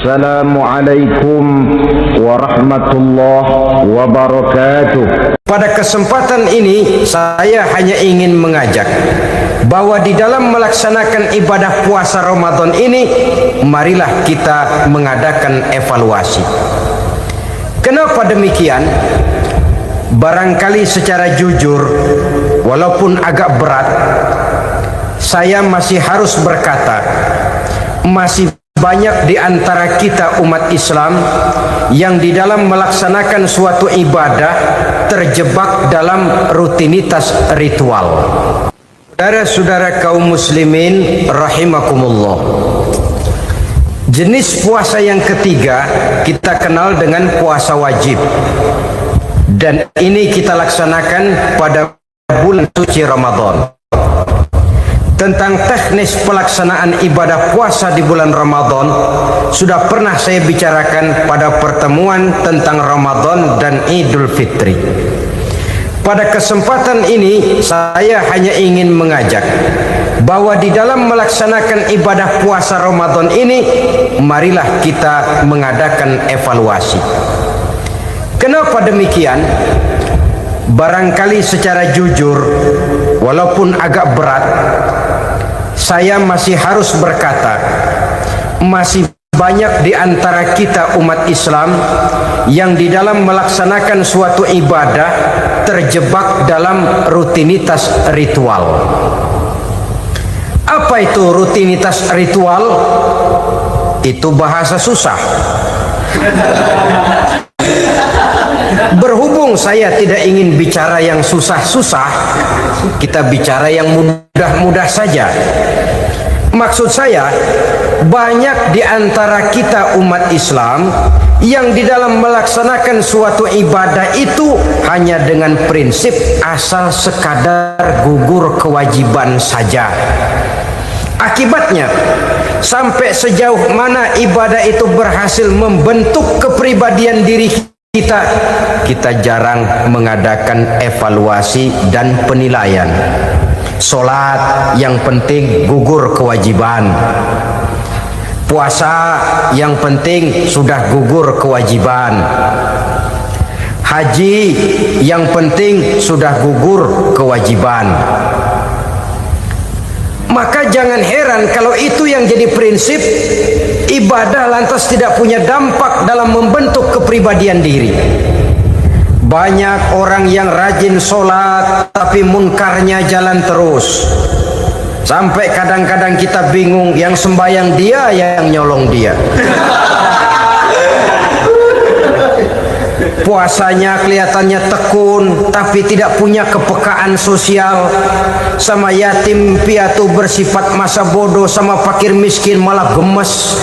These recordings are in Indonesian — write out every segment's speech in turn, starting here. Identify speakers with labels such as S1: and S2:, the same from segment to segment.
S1: Assalamualaikum warahmatullahi wabarakatuh.
S2: Pada kesempatan ini saya hanya ingin mengajak bahwa di dalam melaksanakan ibadah puasa Ramadan ini, marilah kita mengadakan evaluasi. Kenapa demikian? Barangkali secara jujur, walaupun agak berat, saya masih harus berkata, masih banyak di antara kita umat Islam yang di dalam melaksanakan suatu ibadah terjebak dalam rutinitas ritual. Saudara-saudara kaum muslimin rahimakumullah, jenis puasa yang ketiga kita kenal dengan puasa wajib, dan ini kita laksanakan pada bulan suci Ramadan. Tentang teknis pelaksanaan ibadah puasa di bulan Ramadan sudah pernah saya bicarakan pada pertemuan tentang Ramadan dan Idul Fitri. Pada kesempatan ini saya hanya ingin mengajak bahwa di dalam melaksanakan ibadah puasa Ramadan ini, marilah kita mengadakan evaluasi. Kenapa demikian? Barangkali secara jujur, walaupun agak berat, saya masih harus berkata, masih banyak di antara kita umat Islam yang di dalam melaksanakan suatu ibadah terjebak dalam rutinitas ritual. Apa itu rutinitas ritual? Itu bahasa susah. Berhubung saya tidak ingin bicara yang susah-susah, kita bicara yang mudah-mudah saja. Maksud saya, banyak di antara kita umat Islam yang di dalam melaksanakan suatu ibadah itu hanya dengan prinsip asal sekadar gugur kewajiban saja. Akibatnya, sampai sejauh mana ibadah itu berhasil membentuk kepribadian diri kita jarang mengadakan evaluasi dan penilaian. Salat yang penting gugur kewajiban, puasa yang penting sudah gugur kewajiban, haji yang penting sudah gugur kewajiban. Maka jangan heran kalau itu yang jadi prinsip, ibadah lantas tidak punya dampak dalam membentuk kepribadian diri. Banyak orang yang rajin sholat tapi munkarnya jalan terus, sampai kadang-kadang kita bingung, yang sembahyang dia yang nyolong dia. Puasanya kelihatannya tekun tapi tidak punya kepekaan sosial. Sama yatim piatu bersifat masa bodoh, sama fakir miskin malah gemes.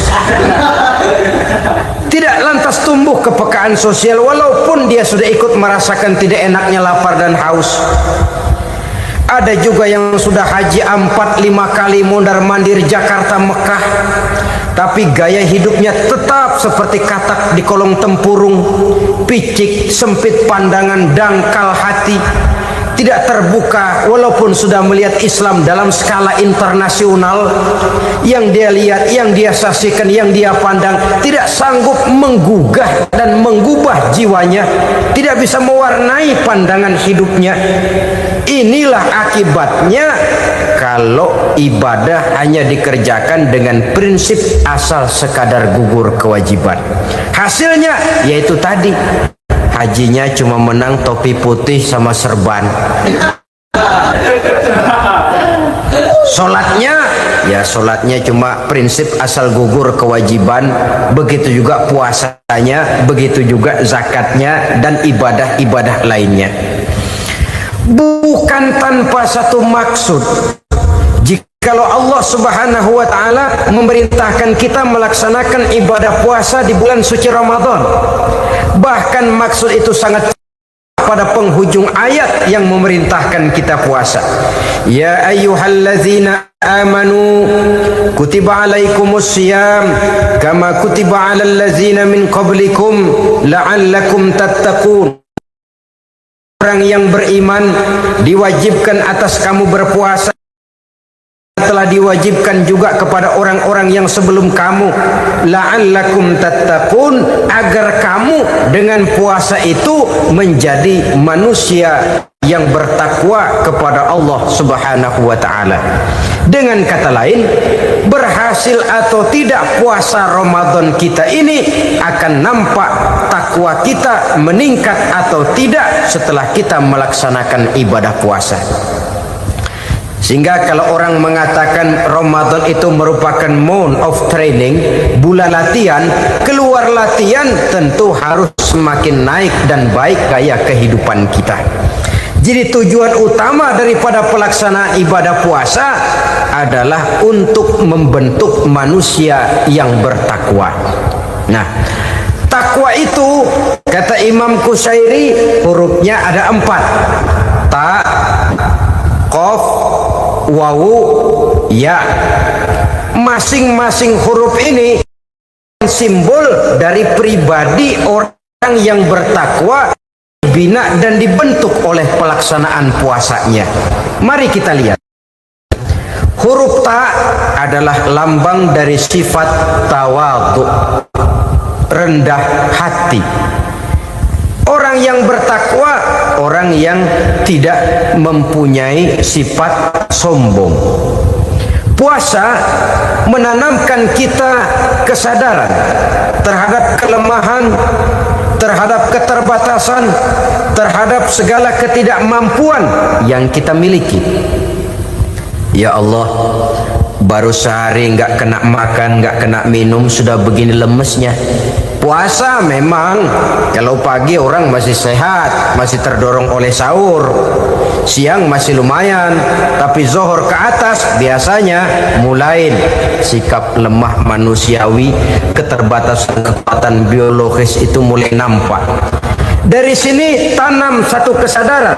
S2: Tidak lantas tumbuh kepekaan sosial walaupun dia sudah ikut merasakan tidak enaknya lapar dan haus. Ada juga yang sudah haji 4-5 kali mondar-mandir Jakarta Mekah, tapi gaya hidupnya tetap seperti katak di kolong tempurung, picik, sempit pandangan, dangkal hati, tidak terbuka walaupun sudah melihat Islam dalam skala internasional. Yang dia lihat, yang dia saksikan, yang dia pandang tidak sanggup menggugah dan mengubah jiwanya, tidak bisa mewarnai pandangan hidupnya. Inilah akibatnya kalau ibadah hanya dikerjakan dengan prinsip asal sekadar gugur kewajiban. Hasilnya yaitu tadi, hajinya cuma menang topi putih sama serban. Sholatnya cuma prinsip asal gugur kewajiban. Begitu juga puasanya, begitu juga zakatnya dan ibadah-ibadah lainnya. Bukan tanpa satu maksud, jikalau Allah Subhanahu wa ta'ala memerintahkan kita melaksanakan ibadah puasa di bulan suci Ramadan, bahkan maksud itu sangat pada penghujung ayat yang memerintahkan kita puasa. Ya ayyuhallazina amanu kutiba alaikumus syiyam kama kutiba alal ladzina min qablikum la'allakum tattaqun. Orang yang beriman diwajibkan atas kamu berpuasa telah diwajibkan juga kepada orang-orang yang sebelum kamu, la'allakum tattaqun, agar kamu dengan puasa itu menjadi manusia yang bertakwa kepada Allah Subhanahu wa taala. Dengan kata lain, berhasil atau tidak puasa Ramadan kita ini akan nampak takwa kita meningkat atau tidak setelah kita melaksanakan ibadah puasa. Sehingga kalau orang mengatakan Ramadan itu merupakan month of training, bulan latihan, keluar latihan tentu harus semakin naik dan baik gaya kehidupan kita. Jadi tujuan utama daripada pelaksanaan ibadah puasa adalah untuk membentuk manusia yang bertakwa. Nah, takwa itu kata Imam Qusairi hurufnya ada 4. Ta, qaf, wawu, ya. Masing-masing huruf ini simbol dari pribadi orang yang bertakwa, dibina dan dibentuk oleh pelaksanaan puasanya. Mari kita lihat. Huruf ta adalah lambang dari sifat tawadhu, rendah hati. Orang yang bertakwa, orang yang tidak mempunyai sifat sombong. Puasa menanamkan kita kesadaran terhadap kelemahan, terhadap keterbatasan, terhadap segala ketidakmampuan yang kita miliki. Ya Allah, baru sehari nggak kena makan, nggak kena minum, sudah begini lemesnya. Puasa memang kalau pagi orang masih sehat, masih terdorong oleh sahur, siang masih lumayan, tapi zuhur ke atas biasanya mulai sikap lemah manusiawi, keterbatasan kekuatan biologis itu mulai nampak. Dari sini tanam satu kesadaran,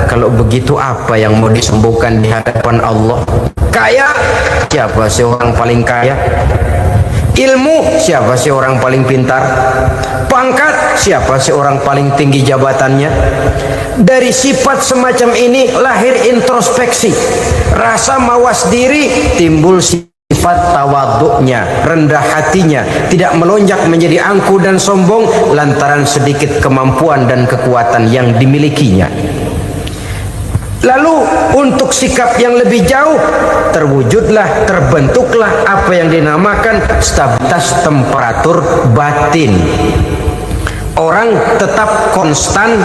S2: kalau begitu apa yang mau disembuhkan di hadapan Allah? Kaya, siapa sih orang paling kaya? Ilmu, siapa sih orang paling pintar? Pangkat, siapa sih orang paling tinggi jabatannya? Dari sifat semacam ini lahir introspeksi, rasa mawas diri, timbul sifat tawaduknya, rendah hatinya, tidak melonjak menjadi angkuh dan sombong lantaran sedikit kemampuan dan kekuatan yang dimilikinya. Lalu untuk sikap yang lebih jauh, terwujudlah, terbentuklah apa yang dinamakan stabilitas temperatur batin. Orang tetap konstan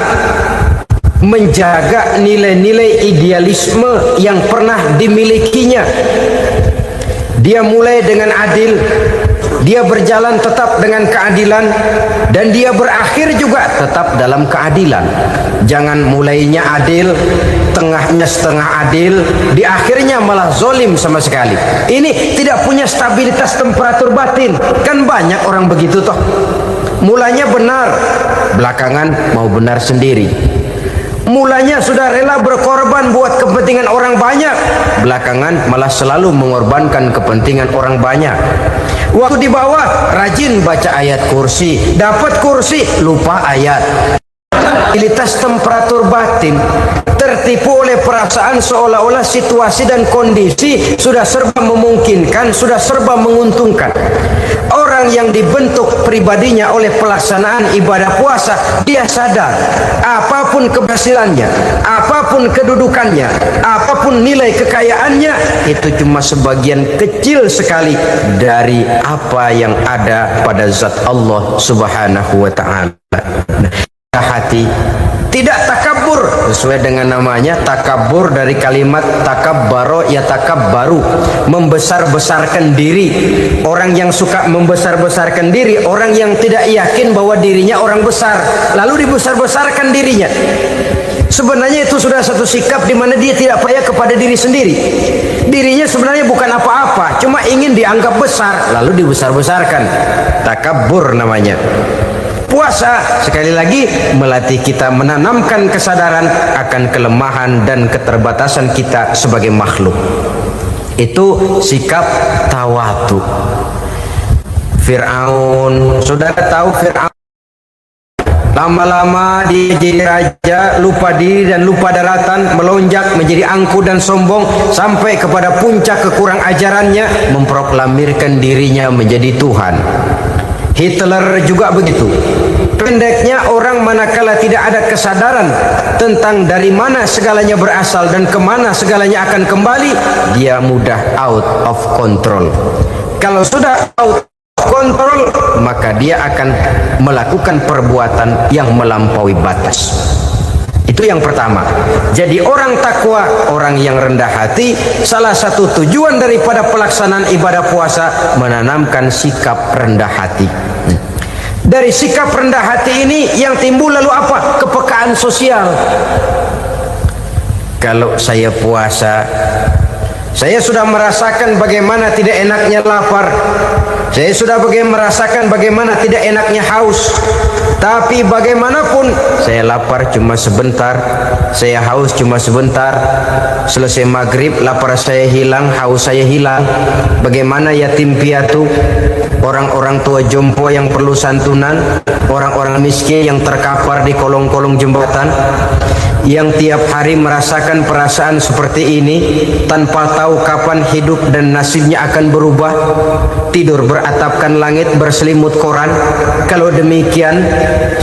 S2: menjaga nilai-nilai idealisme yang pernah dimilikinya. Dia mulai dengan adil, dia berjalan tetap dengan keadilan, dan dia berakhir juga tetap dalam keadilan. Jangan mulainya adil, tengahnya setengah adil, di akhirnya malah zolim sama sekali. Ini tidak punya stabilitas temperatur batin. Kan banyak orang begitu toh. Mulanya benar, belakangan mau benar sendiri. Mulanya sudah rela berkorban buat kepentingan orang banyak, belakangan malah selalu mengorbankan kepentingan orang banyak. Waktu di bawah rajin baca ayat kursi, dapat kursi lupa ayat. Stabilitas temperatur batin, tertipu oleh perasaan seolah-olah situasi dan kondisi sudah serba memungkinkan, sudah serba menguntungkan. Orang yang dibentuk pribadinya oleh pelaksanaan ibadah puasa, dia sadar apapun keberhasilannya, apapun kedudukannya, apapun nilai kekayaannya, itu cuma sebagian kecil sekali dari apa yang ada pada zat Allah Subhanahu wa ta'ala. Hati tidak takabur, sesuai dengan namanya takabur dari kalimat takabbaro ya takabbaru, membesar-besarkan diri. Orang yang suka membesar-besarkan diri, orang yang tidak yakin bahwa dirinya orang besar, lalu dibesar-besarkan dirinya. Sebenarnya itu sudah satu sikap di mana dia tidak percaya kepada diri sendiri. Dirinya sebenarnya bukan apa-apa, cuma ingin dianggap besar, lalu dibesar-besarkan. Takabbur namanya. Puasa sekali lagi melatih kita menanamkan kesadaran akan kelemahan dan keterbatasan kita sebagai makhluk. Itu sikap tawadhu. Fir'aun, saudara tahu Fir'aun Lama-lama dia jadi raja, lupa diri dan lupa daratan, melonjak menjadi angkuh dan sombong sampai kepada puncak kekurang ajarannya, memproklamirkan dirinya menjadi Tuhan. Hitler juga begitu. Pendeknya, orang manakala tidak ada kesadaran tentang dari mana segalanya berasal dan kemana segalanya akan kembali, dia mudah out of control. Kalau sudah out kontrol, maka dia akan melakukan perbuatan yang melampaui batas. Itu yang pertama. Jadi orang takwa, orang yang rendah hati, salah satu tujuan daripada pelaksanaan ibadah puasa menanamkan sikap rendah hati. Dari sikap rendah hati ini yang timbul lalu apa? Kepekaan sosial. Kalau saya puasa, saya sudah merasakan bagaimana tidak enaknya lapar. Saya sudah merasakan bagaimana tidak enaknya haus. Tapi bagaimanapun, saya lapar cuma sebentar, saya haus cuma sebentar. Selesai maghrib, lapar saya hilang, haus saya hilang. Bagaimana yatim piatu, orang-orang tua jompo yang perlu santunan, orang-orang miskin yang terkapar di kolong-kolong jembatan, yang tiap hari merasakan perasaan seperti ini tanpa tahu kapan hidup dan nasibnya akan berubah, tidur beratapkan langit berselimut koran. Kalau demikian,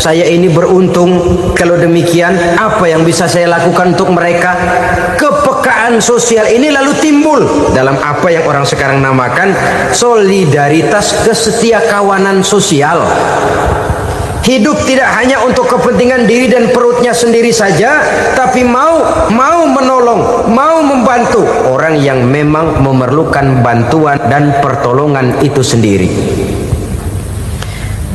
S2: saya ini beruntung. Kalau demikian, apa yang bisa saya lakukan untuk mereka? Kepekaan sosial ini lalu timbul dalam apa yang orang sekarang namakan solidaritas, kesetiakawanan sosial. Hidup tidak hanya untuk kepentingan diri dan perutnya sendiri saja, tapi mau menolong, mau membantu orang yang memang memerlukan bantuan dan pertolongan itu sendiri.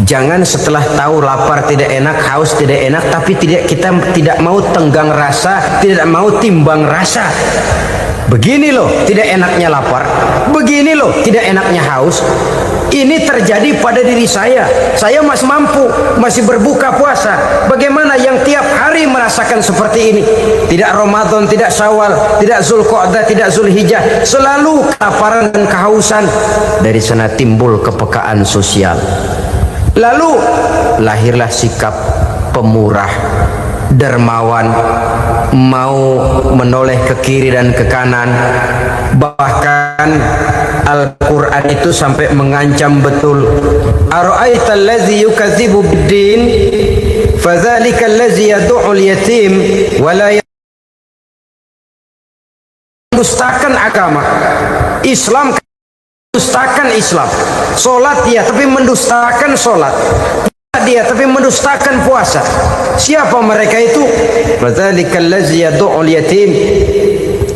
S2: Jangan setelah tahu lapar tidak enak, haus tidak enak, tapi kita tidak mau tenggang rasa, tidak mau timbang rasa. Begini loh tidak enaknya lapar, begini loh tidak enaknya haus. Ini terjadi pada diri saya. Saya masih mampu, masih berbuka puasa. Bagaimana yang tiap hari merasakan seperti ini? Tidak Ramadan, tidak Syawal, tidak Zulqa'dah, tidak Zulhijjah, selalu kelaparan dan kehausan. Dari sana timbul kepekaan sosial. Lalu lahirlah sikap pemurah, dermawan, mau menoleh ke kiri dan ke kanan. Bahkan Al-Quran itu sampai mengancam betul. Ara'aita allazi yukadzibu bid-din fadzalika allazi yad'ul yatim wa la mendustakan agama. Islam mendustakan Islam. Salat dia tapi mendustakan salat. Dia tapi mendustakan puasa. Siapa mereka itu? Fadzalika allazi yad'ul yatim.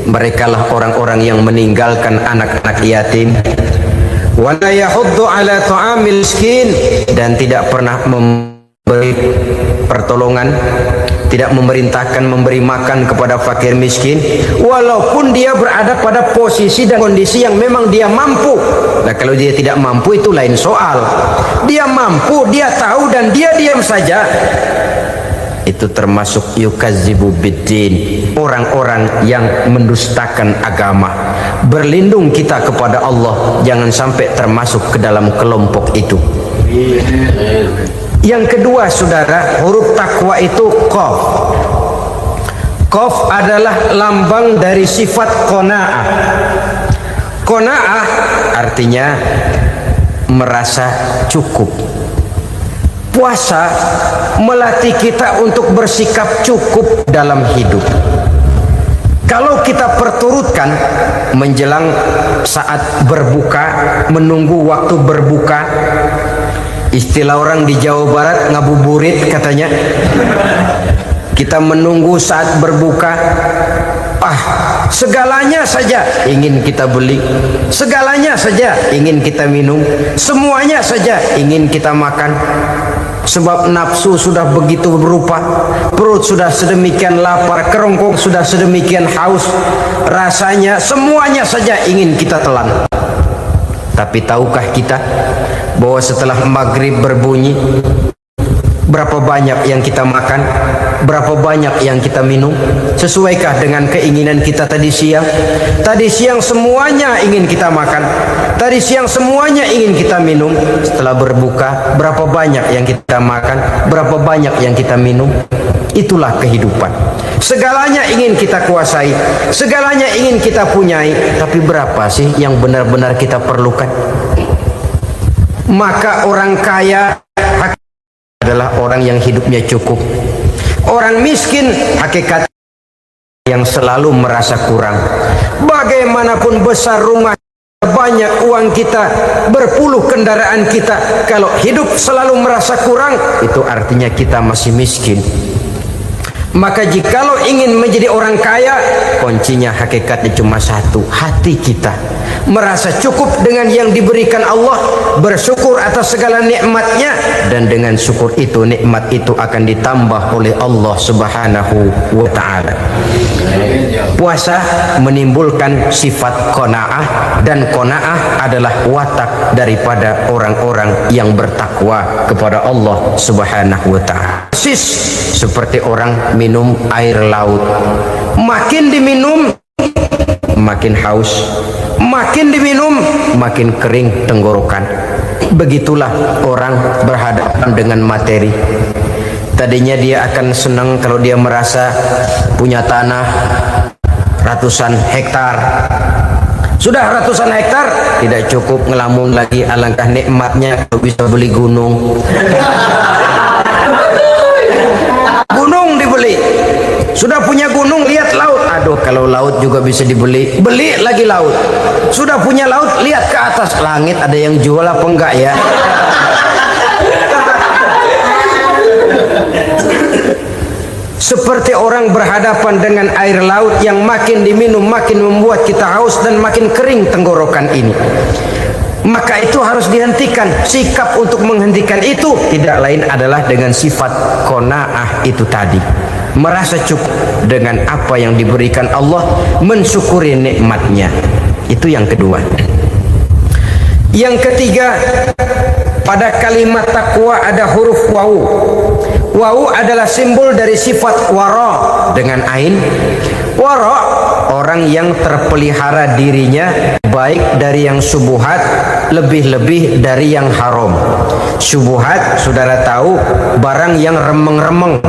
S2: Merekalah orang-orang yang meninggalkan anak-anak yatim. Wala yahuddu ala ta'amil miskin, dan tidak pernah memberi pertolongan, tidak memerintahkan memberi makan kepada fakir miskin, walaupun dia berada pada posisi dan kondisi yang memang dia mampu. Nah, kalau dia tidak mampu itu lain soal. Dia mampu, dia tahu, dan dia diam saja. Itu termasuk yukadzibu biddin, orang-orang yang mendustakan agama. Berlindung kita kepada Allah, jangan sampai termasuk ke dalam kelompok itu. Yang kedua, saudara, huruf takwa itu qaf. Qaf adalah lambang dari sifat qanaah. Qanaah artinya merasa cukup. Puasa melatih kita untuk bersikap cukup dalam hidup. Kalau kita perturutkan menjelang saat berbuka, menunggu waktu berbuka, istilah orang di Jawa Barat ngabuburit katanya. Kita menunggu saat berbuka, segalanya saja ingin kita beli, segalanya saja ingin kita minum, semuanya saja ingin kita makan. Sebab nafsu sudah begitu berupa, perut sudah sedemikian lapar, kerongkong sudah sedemikian haus, rasanya semuanya saja ingin kita telan. Tapi tahukah kita bahwa setelah maghrib berbunyi, berapa banyak yang kita makan, berapa banyak yang kita minum? Sesuaikah dengan keinginan kita tadi siang? Tadi siang semuanya ingin kita makan. tadi siang semuanya ingin kita minum. Setelah berbuka, berapa banyak yang kita makan, berapa banyak yang kita minum. Itulah kehidupan. Segalanya ingin kita kuasai, segalanya ingin kita punyai, tapi berapa sih yang benar-benar kita perlukan? Maka orang kaya adalah orang yang hidupnya cukup. Orang miskin hakikat yang selalu merasa kurang. Bagaimanapun besar rumah, banyak uang kita, berpuluh kendaraan kita, kalau hidup selalu merasa kurang, itu artinya kita masih miskin. Maka jikalau ingin menjadi orang kaya, kuncinya hakikatnya cuma satu, hati kita merasa cukup dengan yang diberikan Allah, bersyukur atas segala nikmatnya, dan dengan syukur itu, nikmat itu akan ditambah oleh Allah Subhanahu wa ta'ala. Puasa menimbulkan sifat qanaah, dan qanaah adalah watak daripada orang-orang yang bertakwa kepada Allah Subhanahu wa ta'ala. Persis seperti orang minum air laut, makin diminum makin haus, makin diminum makin kering tenggorokan. Begitulah orang berhadapan dengan materi. Tadinya dia akan senang kalau dia merasa punya tanah ratusan hektar. Sudah ratusan hektar tidak cukup, ngelamun lagi, alangkah nikmatnya kalau bisa beli gunung. Gunung dibeli. Sudah punya gunung, lihat laut. Aduh, kalau laut juga bisa dibeli, beli lagi laut. Sudah punya laut, lihat ke atas langit, ada yang jual apa enggak ya? Seperti orang berhadapan dengan air laut yang makin diminum makin membuat kita haus dan makin kering tenggorokan ini. Maka itu harus dihentikan. Sikap untuk menghentikan itu tidak lain adalah dengan sifat qanaah itu tadi, merasa cukup dengan apa yang diberikan Allah, mensyukuri nikmatnya. Itu yang kedua. Yang ketiga, pada kalimat takwa ada huruf wawu. Wawu adalah simbol dari sifat wara dengan ain. Wara, orang yang terpelihara dirinya baik dari yang subuhat, lebih-lebih dari yang haram. Subuhat, saudara tahu, barang yang remeng-remeng.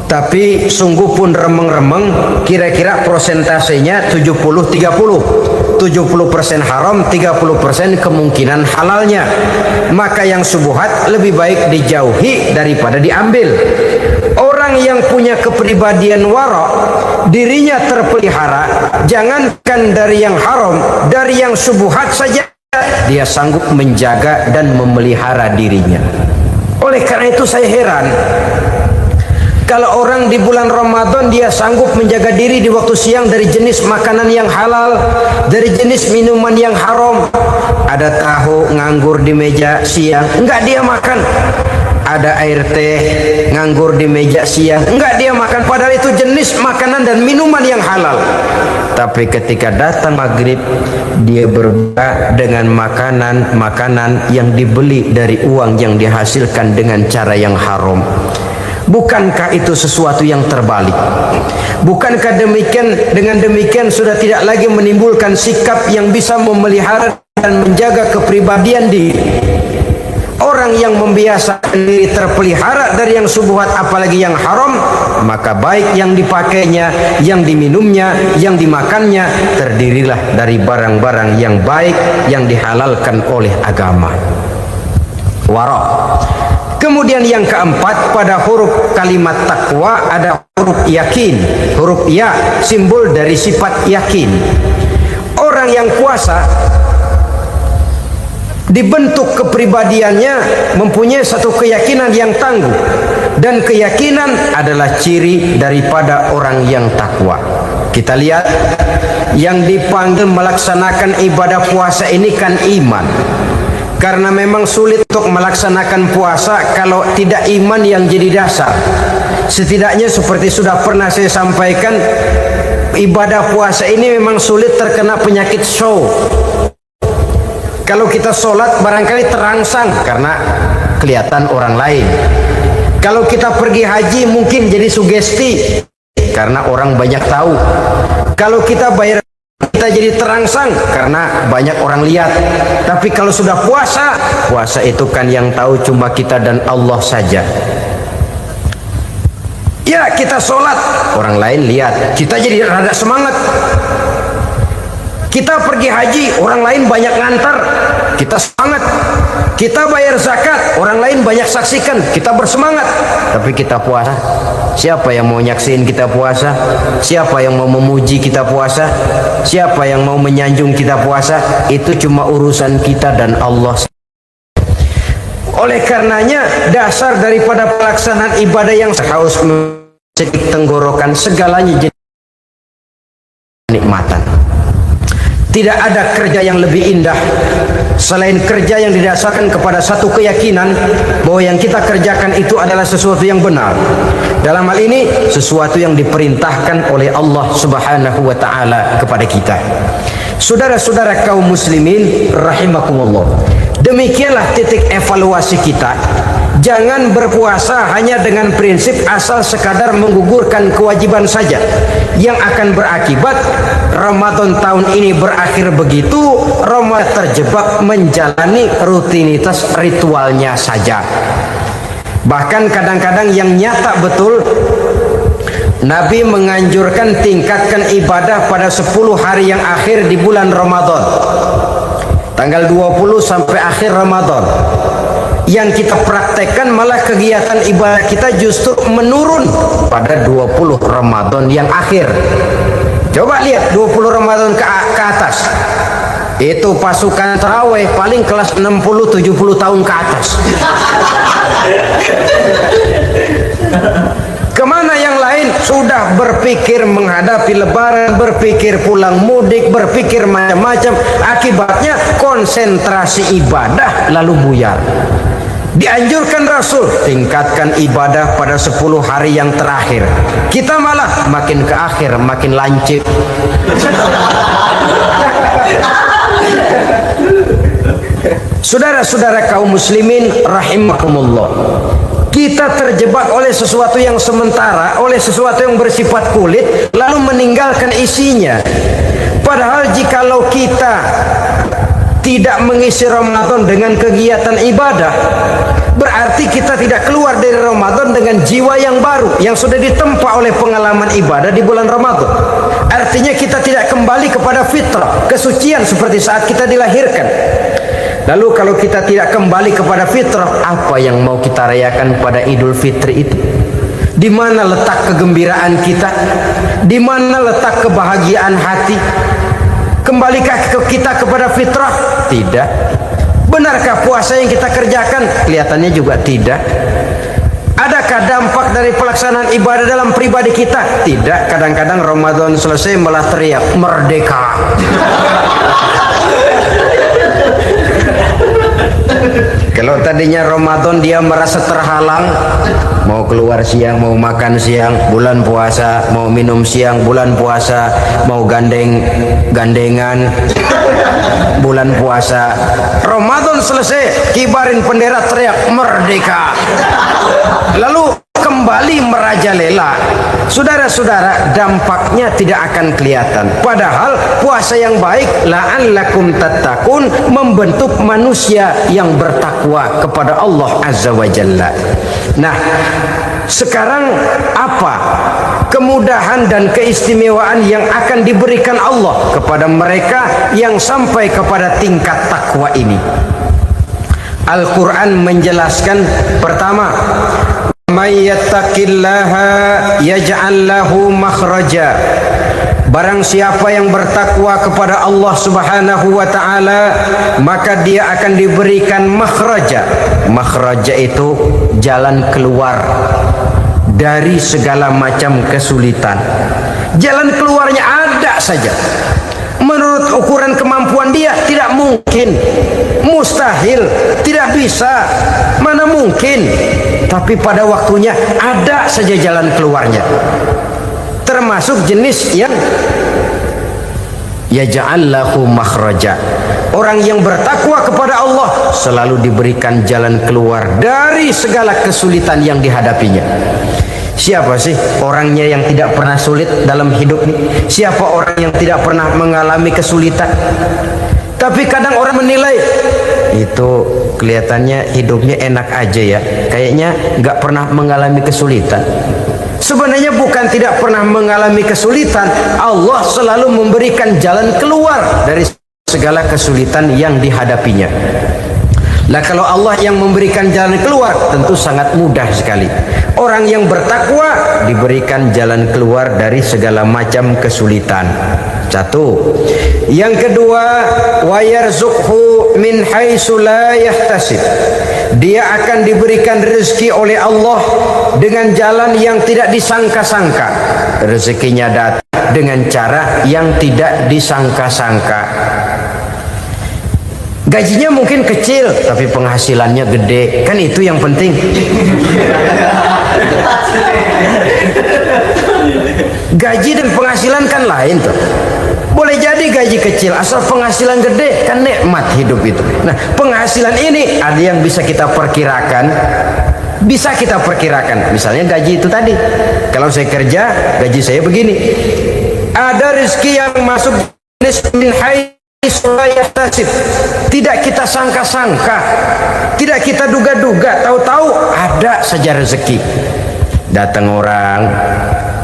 S2: Tapi sungguh pun remeng-remeng, kira-kira prosentasenya 70-30. 70% haram, 30% kemungkinan halalnya. Maka yang subuhat lebih baik dijauhi daripada diambil. Orang yang punya kepribadian wara, dirinya terpelihara, jangankan dari yang haram, dari yang subuhat saja dia sanggup menjaga dan memelihara dirinya. Oleh karena itu saya heran kalau orang di bulan Ramadan dia sanggup menjaga diri di waktu siang dari jenis makanan yang halal, dari jenis minuman yang haram. Ada tahu nganggur di meja siang, enggak dia makan. Ada air teh nganggur di meja siang, enggak dia makan. Padahal itu jenis makanan dan minuman yang halal. Tapi ketika datang maghrib, dia berbuka dengan makanan-makanan yang dibeli dari uang yang dihasilkan dengan cara yang haram. Bukankah itu sesuatu yang terbalik? Bukankah dengan demikian sudah tidak lagi menimbulkan sikap yang bisa memelihara dan menjaga kepribadian diri? Orang yang membiasakan diri terpelihara dari yang subuhat apalagi yang haram, maka baik yang dipakainya, yang diminumnya, yang dimakannya terdirilah dari barang-barang yang baik yang dihalalkan oleh agama. Wara. Kemudian yang keempat, pada huruf kalimat takwa ada huruf yakin. Huruf ya simbol dari sifat yakin. Orang yang puasa dibentuk kepribadiannya mempunyai satu keyakinan yang tangguh, dan keyakinan adalah ciri daripada orang yang takwa. Kita lihat yang dipanggil melaksanakan ibadah puasa ini kan iman. Karena memang sulit untuk melaksanakan puasa kalau tidak iman yang jadi dasar. Setidaknya seperti sudah pernah saya sampaikan, ibadah puasa ini memang sulit terkena penyakit show. Kalau kita sholat barangkali terangsang karena kelihatan orang lain. Kalau kita pergi haji mungkin jadi sugesti karena orang banyak tahu. Kalau kita bayar kita jadi terangsang karena banyak orang lihat. Tapi kalau sudah puasa, puasa itu kan yang tahu cuma kita dan Allah saja. Ya, kita sholat, orang lain lihat, kita jadi rada semangat. Kita pergi haji, orang lain banyak ngantar, kita semangat. Kita bayar zakat, orang lain banyak saksikan, kita bersemangat. Tapi kita puasa, siapa yang mau nyaksiin kita puasa? Siapa yang mau memuji kita puasa? Siapa yang mau menyanjung kita puasa? Itu cuma urusan kita dan Allah. Oleh karenanya, dasar daripada pelaksanaan ibadah yang haus tenggorokan, segalanya jadi nikmatan. Tidak ada kerja yang lebih indah selain kerja yang didasarkan kepada satu keyakinan bahwa yang kita kerjakan itu adalah sesuatu yang benar. Dalam hal ini sesuatu yang diperintahkan oleh Allah Subhanahu wa taala kepada kita. Saudara-saudara kaum muslimin rahimakumullah. Demikianlah titik evaluasi kita. Jangan berpuasa hanya dengan prinsip asal sekadar menggugurkan kewajiban saja, yang akan berakibat Ramadan tahun ini berakhir begitu, Ramadan terjebak menjalani rutinitas ritualnya saja. Bahkan kadang-kadang yang nyata betul, Nabi menganjurkan tingkatkan ibadah pada 10 hari yang akhir di bulan Ramadan, tanggal 20 sampai akhir Ramadan. Yang kita praktekkan malah kegiatan ibadah kita justru menurun pada 20 Ramadan yang akhir. Coba lihat 20 Ramadan ke atas, itu pasukan tarawih paling kelas 60-70 tahun ke atas. Kemana yang lain sudah berpikir menghadapi lebaran, berpikir pulang mudik, berpikir macam-macam. Akibatnya konsentrasi ibadah lalu buyar. Dianjurkan Rasul tingkatkan ibadah pada 10 hari yang terakhir. Kita malah makin ke akhir makin lancip. Saudara-saudara kaum muslimin rahimakumullah, kita terjebak oleh sesuatu yang sementara, oleh sesuatu yang bersifat kulit, lalu meninggalkan isinya. Padahal jikalau kita tidak mengisi Ramadan dengan kegiatan ibadah, berarti kita tidak keluar dari Ramadan dengan jiwa yang baru yang sudah ditempa oleh pengalaman ibadah di bulan Ramadan. Artinya kita tidak kembali kepada fitrah, kesucian seperti saat kita dilahirkan. Lalu kalau kita tidak kembali kepada fitrah, apa yang mau kita rayakan pada Idul Fitri itu? Di mana letak kegembiraan kita? Di mana letak kebahagiaan hati? Kembalikah kita kepada fitrah? Tidak. Benarkah puasa yang kita kerjakan? Kelihatannya juga tidak. Adakah dampak dari pelaksanaan ibadah dalam pribadi kita? Tidak. Kadang-kadang Ramadan selesai malah teriak merdeka. Kalau tadinya Ramadan dia merasa terhalang, mau keluar siang, mau makan siang, bulan puasa, mau minum siang, bulan puasa, mau gandengan, bulan puasa. Ramadan selesai, kibarin bendera, teriak merdeka. Lalu kembali merajalela. Saudara-saudara, dampaknya tidak akan kelihatan. Padahal puasa yang baik, la'allakum tattaqun, membentuk manusia yang bertakwa kepada Allah Azza wa Jalla. Nah, sekarang apa kemudahan dan keistimewaan yang akan diberikan Allah kepada mereka yang sampai kepada tingkat takwa ini? Al-Quran menjelaskan, pertama, may yattaqillaha yaj'al lahu makhraja. Barang siapa yang bertakwa kepada Allah Subhanahu wa taala, maka dia akan diberikan makhraja. Makhraja itu jalan keluar dari segala macam kesulitan. Jalan keluarnya ada saja. Menurut ukuran kemampuan dia tidak mungkin, mustahil, tidak bisa, mana mungkin. Tapi pada waktunya ada saja jalan keluarnya. Termasuk jenis yang yaj'al lahu makhraja. Orang yang bertakwa kepada Allah selalu diberikan jalan keluar dari segala kesulitan yang dihadapinya. Siapa sih orangnya yang tidak pernah sulit dalam hidup ini? Siapa orang yang tidak pernah mengalami kesulitan? Tapi kadang orang menilai, itu kelihatannya hidupnya enak aja ya, kayaknya nggak pernah mengalami kesulitan. Sebenarnya bukan tidak pernah mengalami kesulitan, Allah selalu memberikan jalan keluar dari segala kesulitan yang dihadapinya. Nah, kalau Allah yang memberikan jalan keluar, tentu sangat mudah sekali. Orang yang bertakwa diberikan jalan keluar dari segala macam kesulitan. Satu. Yang kedua, wa yarzuqhu min haitsu la yahtasib. Dia akan diberikan rezeki oleh Allah dengan jalan yang tidak disangka-sangka. Rezekinya datang dengan cara yang tidak disangka-sangka. Gajinya mungkin kecil, tapi penghasilannya gede. Kan itu yang penting. Gaji dan penghasilan kan lain tuh. Boleh jadi gaji kecil, asal penghasilan gede, kan nikmat hidup itu. Nah, penghasilan ini ada yang bisa kita perkirakan. Bisa kita perkirakan. Misalnya gaji itu tadi. Kalau saya kerja, gaji saya begini. Ada rezeki yang masuk min tidak kita sangka-sangka, tidak kita duga-duga, tahu-tahu ada saja rezeki. Datang orang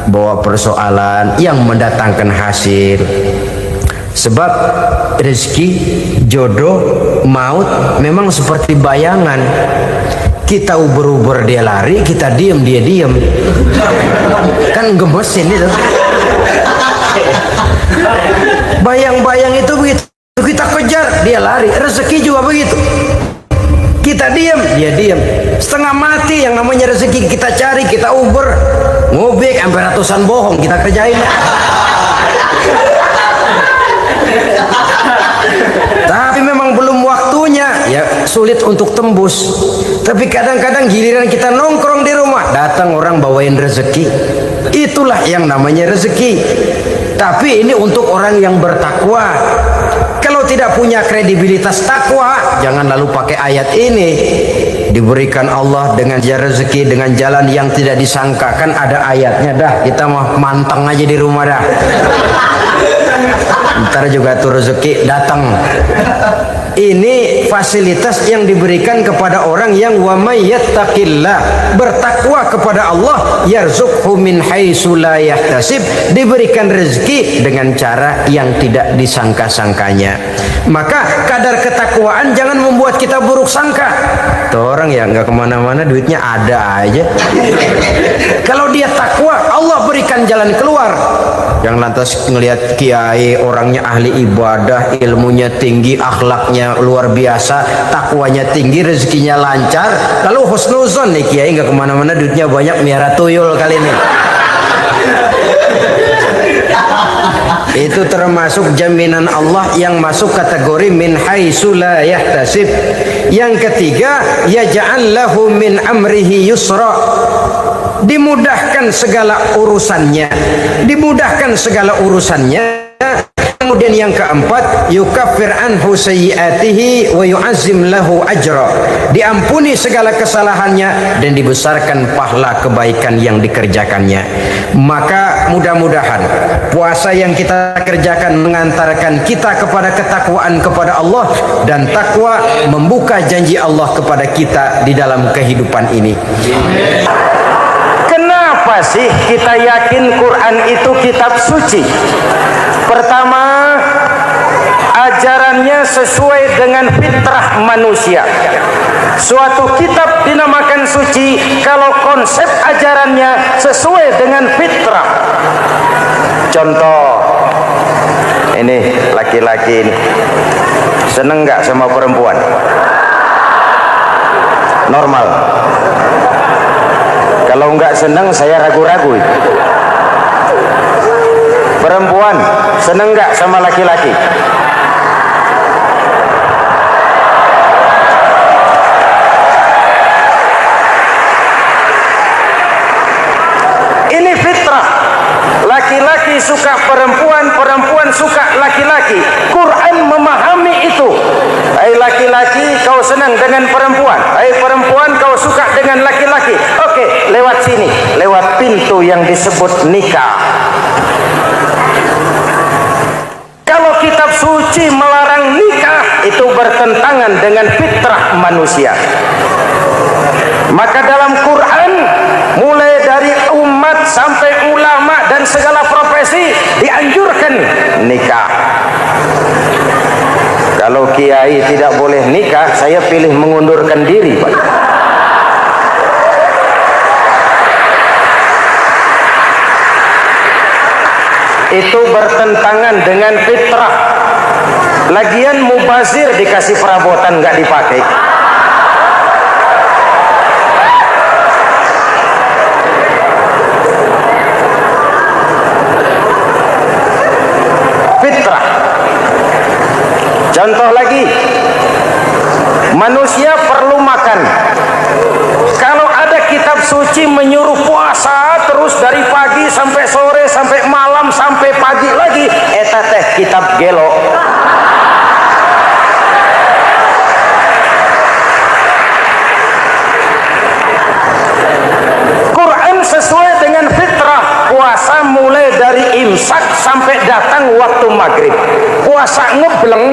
S2: bawa persoalan yang mendatangkan hasil. Sebab rezeki, jodoh, maut memang seperti bayangan. Kita uber-uber dia lari, kita diem dia diem. Kan gemesin itu. Bayang-bayang itu begitu, kita kejar dia lari. Rezeki juga begitu, kita diam dia diam. Setengah mati yang namanya rezeki kita cari, kita uber, ngobek sampai ratusan bohong kita kerjain. Tapi memang belum waktunya, ya sulit untuk tembus. Tapi kadang-kadang giliran kita nongkrong di rumah, datang orang bawain rezeki. Itulah yang namanya rezeki. Tapi ini untuk orang yang bertakwa. Kalau tidak punya kredibilitas takwa, jangan lalu pakai ayat ini. Diberikan Allah dengan rezeki dengan jalan yang tidak disangka. Kan ada ayatnya dah. Kita mah manteng aja di rumah dah. Ntar juga tuh rezeki datang. Ini fasilitas yang diberikan kepada orang yang wa may yattaqillah, bertakwa kepada Allah, yarzuqhu min haitsu la yahtasib, diberikan rezeki dengan cara yang tidak disangka-sangkanya. Maka kadar ketakwaan jangan membuat kita buruk sangka. Tuh orang ya nggak kemana-mana, duitnya ada aja. Kalau dia takwa, Allah berikan jalan keluar. Yang lantas ngelihat kiai orangnya ahli ibadah, ilmunya tinggi, akhlaknya luar biasa, takwanya tinggi, rezekinya lancar, lalu husnuzon nih kiai nggak kemana-mana, duitnya banyak, miara tuyul kali ini. Itu termasuk jaminan Allah yang masuk kategori min haitsu la yahtasib. Yang ketiga, yaj'al lahu min amrihi yusra, dimudahkan segala urusannya, dimudahkan segala urusannya. Kemudian yang keempat, yukaffir anhu sayyiatihi wa yu'azzim lahu ajra, diampuni segala kesalahannya dan dibesarkan pahala kebaikan yang dikerjakannya. Maka mudah-mudahan puasa yang kita kerjakan mengantarkan kita kepada ketakwaan kepada Allah, dan takwa membuka janji Allah kepada kita di dalam kehidupan ini. Kenapa sih kita yakin Quran itu kitab suci? Pertama, ajarannya sesuai dengan fitrah manusia. Suatu kitab dinamakan suci kalau konsep ajarannya sesuai dengan fitrah. Contoh, ini laki-laki ini seneng nggak sama perempuan? Normal. Kalau nggak seneng, saya ragu-ragu. Perempuan seneng nggak sama laki-laki? Ini fitrah. Laki-laki suka perempuan, perempuan suka laki-laki. Quran memahami itu. Hai laki-laki, kau senang dengan perempuan. Hai perempuan, kau suka dengan laki-laki. Oke, lewat sini, lewat pintu yang disebut nikah. Kalau kitab suci melarang nikah, itu bertentangan dengan fitrah manusia. Maka dalam Quran, mulai dari umat sampai ulama dan segala profesi dianjurkan nikah. Kalau kiai tidak boleh nikah, saya pilih mengundurkan diri, Pak. Itu bertentangan dengan fitrah. Lagian mubazir dikasih perabotan nggak dipakai. Fitrah. Contoh lagi, manusia perlu makan. Kalau ada kitab suci menyuruh puasa terus dari pagi sampai sore sampai malam sampai pagi lagi, eta teh kitab gelo. Quran sesuai dengan fitrah, puasa mulai dari imsak sampai datang waktu maghrib. Puasa ngebleng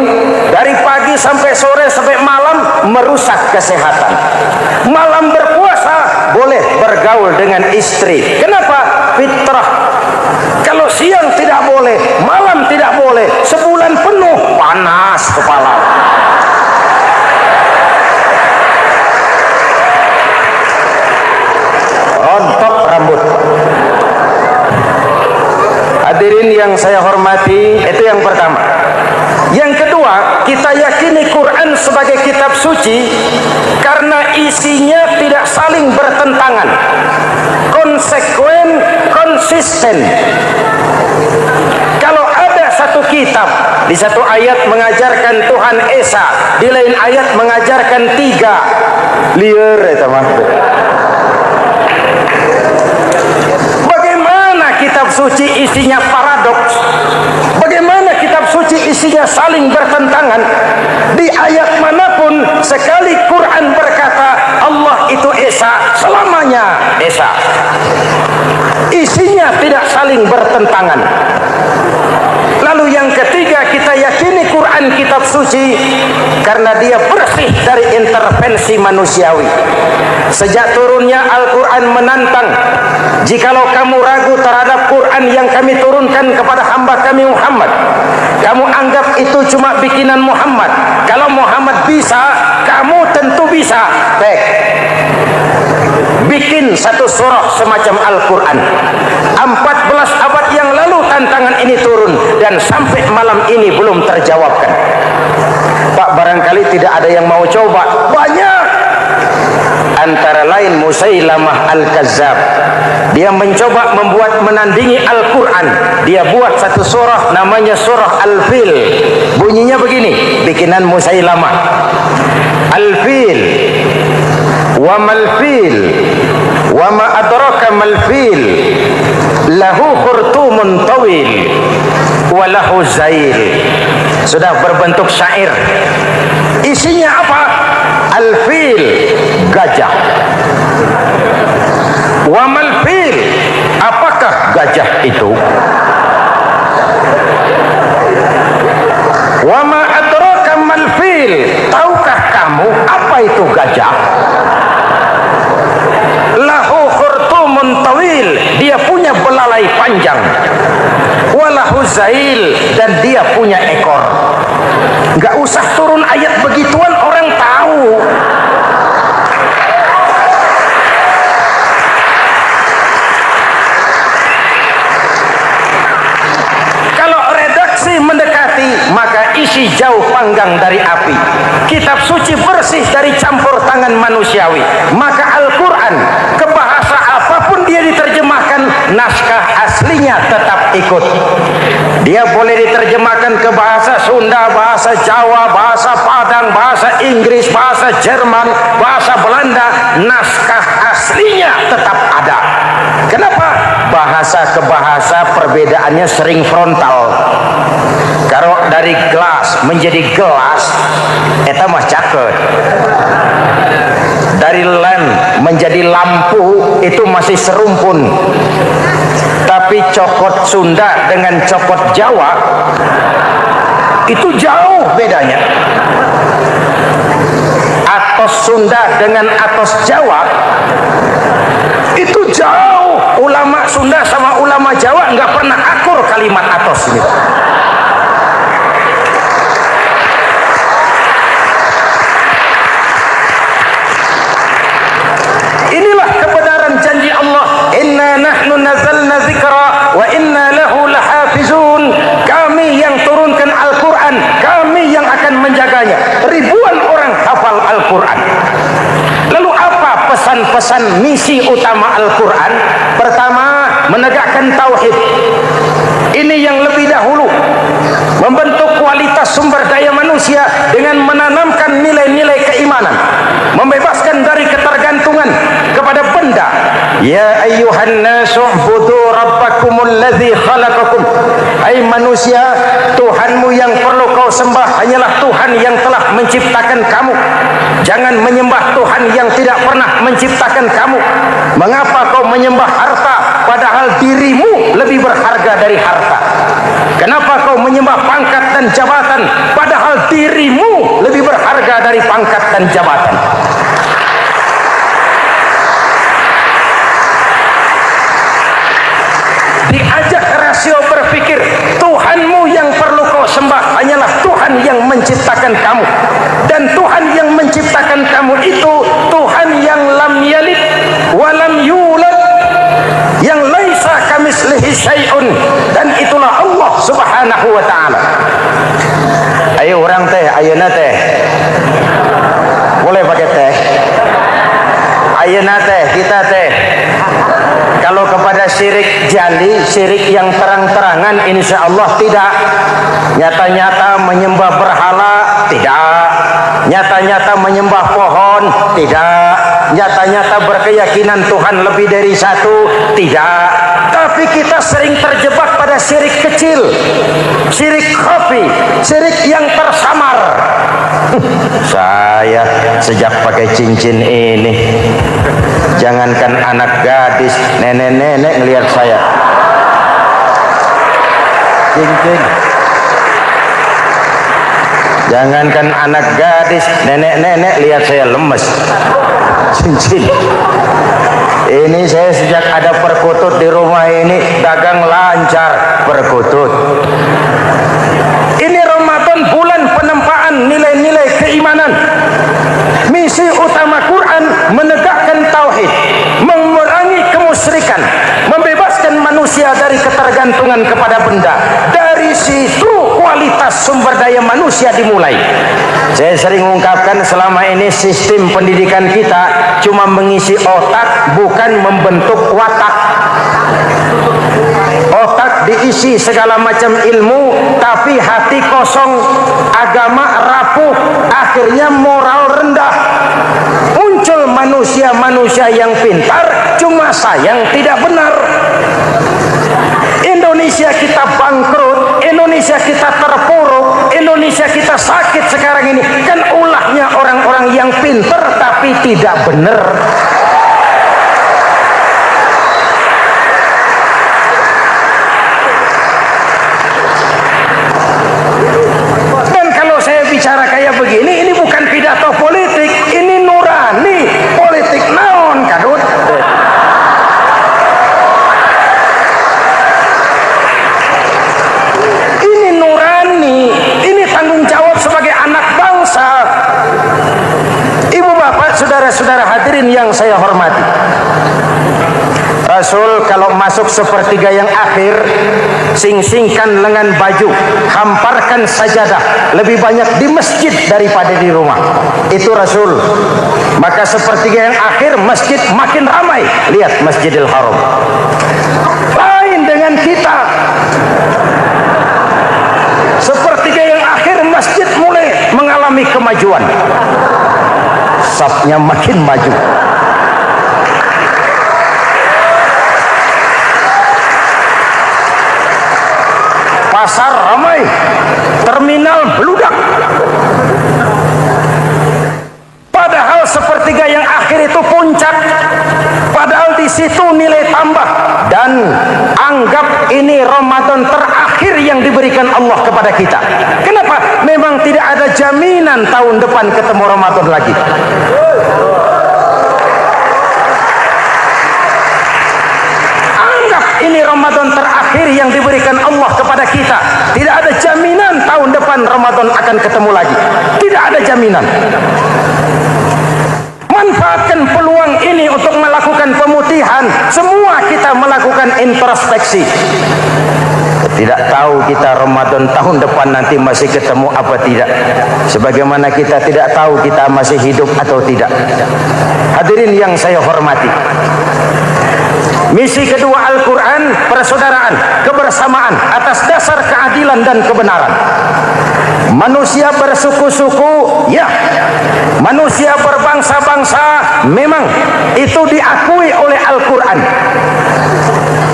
S2: dari pagi sampai sore sampai malam merusak kesehatan. Malam berpuasa boleh bergaul dengan istri. Kenapa? Fitrah. Kalau siang tidak boleh, malam tidak boleh, sebulan penuh panas kepala. Rontok rambut. Hadirin yang saya hormati, itu yang pertama. Yang kedua, kita yakini Quran sebagai kitab suci karena isinya tidak saling bertentangan, konsekuen, konsisten. Kalau ada satu kitab, di satu ayat mengajarkan Tuhan Esa, di lain ayat mengajarkan tiga, liar itu mah. Bagaimana kitab suci isinya paradoks? Bagaimana kitab suci isinya saling bertentangan? Di ayat manapun sekali Quran berkata Allah itu Esa, selamanya Esa. Isinya tidak saling bertentangan. Lalu yang ketiga, kita yakini Quran kitab suci karena dia bersih dari intervensi manusiawi. Sejak turunnya Al-Quran menantang, jikalau kamu ragu terhadap Quran yang kami turunkan kepada hamba kami Muhammad, kamu anggap itu cuma bikinan Muhammad. Kalau Muhammad bisa, kamu tentu bisa. Baik, bikin satu surah semacam Al-Quran. 14 abad yang lalu tantangan ini turun dan sampai malam ini belum terjawabkan. Pak, barangkali tidak ada yang mau coba. Banyak. Antara lain Musailamah Al-Kazzab. Dia mencoba membuat menandingi Al-Quran. Dia buat satu surah namanya surah Al-Fil. Bunyinya begini, bikinan Musailamah. Al-Fil, wa mal-fil, wa ma adraka mal-fil, lahu khurtumun tawil, wa lahu zail. Sudah berbentuk syair. Isinya apa? Al-fil, gajah. Wa mal-fil, apakah gajah itu? Wa ma adraka mal-fil, tahukah kamu apa itu gajah? Lahu khurtumun tawil, dia punya belalai panjang. Walahu zail, dan dia punya ekor. Gak usah turun ayat begituan, orang tahu. Kalau redaksi mendekati, maka isi jauh panggang dari api. Kitab suci bersih dari campur tangan manusiawi. Maka Al-Quran, ke bahasa apapun dia diterjemahkan, naskah aslinya tetap ikut. Dia boleh diterjemahkan ke bahasa Sunda, bahasa Jawa, bahasa Padang, bahasa Inggris, bahasa Jerman, bahasa Belanda, naskah aslinya tetap ada. Kenapa? Bahasa ke bahasa perbedaannya sering frontal. Kalau dari gelas menjadi gelas, eta mah caket. Dari lamp menjadi lampu, itu mah masih serumpun. Tapi cokot Sunda dengan cokot Jawa itu jauh bedanya. Atos Sunda dengan atos Jawa itu jauh. Ulama Sunda sama ulama Jawa nggak pernah akur kalimat atos ini. Inilah kebenaran janji Allah, inna nahnu nazzalna dzikra wa inna lahu lahafizun. Kami yang turunkan Al-Quran, kami yang akan menjaganya. Ribuan orang hafal Al-Quran. Lalu apa pesan-pesan misi utama Al-Quran? Pertama, menegakkan tauhid. Ini yang lebih dahulu, membentuk kualitas sumber daya manusia dengan menanamkan nilai-nilai keimanan, membebaskan dari ketergantungan kepada benda. Ya ayyuhan nasu ubudu rabbakumul ladzi khalaqakum. Hai manusia, Tuhanmu yang perlu kau sembah hanyalah Tuhan yang telah menciptakan kamu. Jangan menyembah Tuhan yang tidak pernah menciptakan kamu. Mengapa kau menyembah harta padahal dirimu lebih berharga dari harta? Kenapa kau menyembah pangkat dan jabatan padahal dirimu lebih berharga dari pangkat dan jabatan? Diajak rasio berpikir, Tuhanmu yang perlu kau sembah hanyalah Tuhan yang menciptakan kamu. Dan Tuhan yang menciptakan kamu itu Tuhan yang lam yalid wa lam yulad, yang laisa kamislihi syai'un, dan itulah Allah Subhanahu wa ta'ala. Ayo orang teh, ayeuna teh boleh pakai teh, ayeuna teh kita teh kalau kepada syirik jali, syirik yang terang-terangan, insya Allah tidak. Nyata-nyata menyembah berhala, tidak. Nyata-nyata menyembah pohon, tidak. Nyata-nyata berkeyakinan Tuhan lebih dari satu, tidak. Tapi kita sering terjebak pada syirik kecil, syirik khafi, syirik yang tersamar. Saya sejak pakai cincin ini, jangankan anak gadis, nenek-nenek ngelihat saya cincin. Jangankan anak gadis, nenek-nenek lihat saya lemes cincin. Ini saya sejak ada perkutut di rumah ini dagang lancar perkutut. Ini Ramadan, bulan penempaan nilai-nilai keimanan. Misi utama Quran menegakkan tauhid, mengurangi kemusyrikan, membebaskan manusia dari ketergantungan kepada benda. Dari situ kualitas sumber daya manusia dimulai. Saya sering mengungkapkan selama ini sistem pendidikan kita cuma mengisi otak, bukan membentuk watak. Otak diisi segala macam ilmu, tapi hati kosong, agama rapuh, akhirnya moral rendah. Muncul manusia-manusia yang pintar, cuma sayang tidak benar. Indonesia kita bangkrut, Indonesia kita terpuruk, Indonesia kita sakit sekarang ini kan ulahnya orang-orang yang pintar tapi tidak benar. Dan kalau saya bicara kayak begini, ini bukan pidato politik, ini nurani politik naon kadut. Saudara-saudara hadirin yang saya hormati, Rasul kalau masuk sepertiga yang akhir, sing-singkan lengan baju, hamparkan sajadah, lebih banyak di masjid daripada di rumah. Itu Rasul. Maka sepertiga yang akhir masjid makin ramai. Lihat Masjidil Haram. Lain dengan kita. Sepertiga yang akhir masjid mulai mengalami kemajuan. Safnya makin maju. Pasar ramai, terminal beludak. Padahal sepertiga yang akhir itu puncak. Padahal di situ nilai tambah, dan anggap ini Ramadan terakhir yang diberikan Allah kepada kita. Kenapa? Memang tidak ada jaminan tahun depan ketemu Ramadan lagi. Anggap ini Ramadan terakhir yang diberikan Allah kepada kita. Tidak ada jaminan tahun depan Ramadan akan ketemu lagi. Tidak ada jaminan. Manfaatkan peluang ini untuk melakukan pemutihan. Semua kita melakukan introspeksi. Tidak tahu kita Ramadan tahun depan nanti masih ketemu apa tidak. Sebagaimana kita tidak tahu kita masih hidup atau tidak. Hadirin yang saya hormati, misi kedua Al-Quran, persaudaraan, kebersamaan atas dasar keadilan dan kebenaran. Manusia bersuku-suku, ya. Manusia berbangsa-bangsa, memang itu diakui oleh Al-Quran.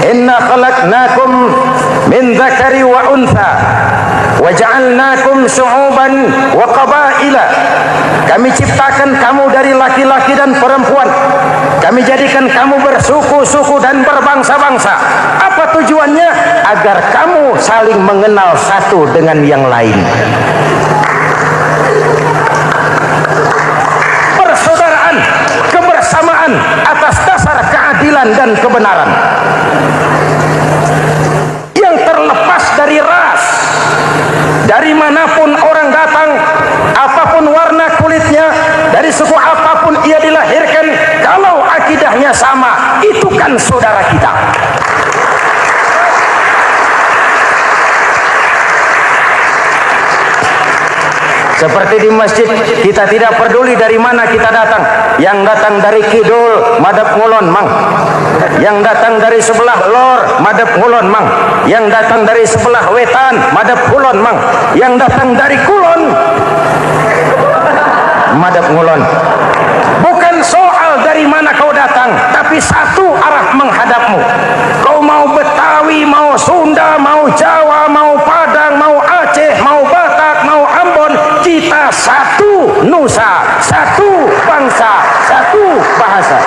S2: Inna khalaqnakum min dzakari wa untha wa ja'alnakum syu'uban wa qabaila. Kami ciptakan kamu dari laki-laki dan perempuan. Kami jadikan kamu bersuku-suku dan berbangsa-bangsa. Apa tujuannya? Agar kamu saling mengenal satu dengan yang lain. Persaudaraan, kebersamaan atas dasar keadilan dan kebenaran. Yang terlepas dari ras. Dari manapun orang datang, apapun warna kulitnya, dari suku apapun ia dilahirkan, kalau akidahnya sama, itu kan saudara kita. Seperti di masjid, kita tidak peduli dari mana kita datang. Yang datang dari kidul, madhab ngulon mang. Yang datang dari sebelah lor, madhab ngulon mang. Yang datang dari sebelah wetan, madhab kulon mang. Yang datang dari kulon, madhab ngulon. Bukan soal dari mana kau datang, tapi satu arah menghadapmu. Kau mau Betawi, mau Sunda, mau Jawa, mau Padang, mau Aceh, mau Batak, mau Ambon, kita satu nusa, satu bangsa, satu bahasa.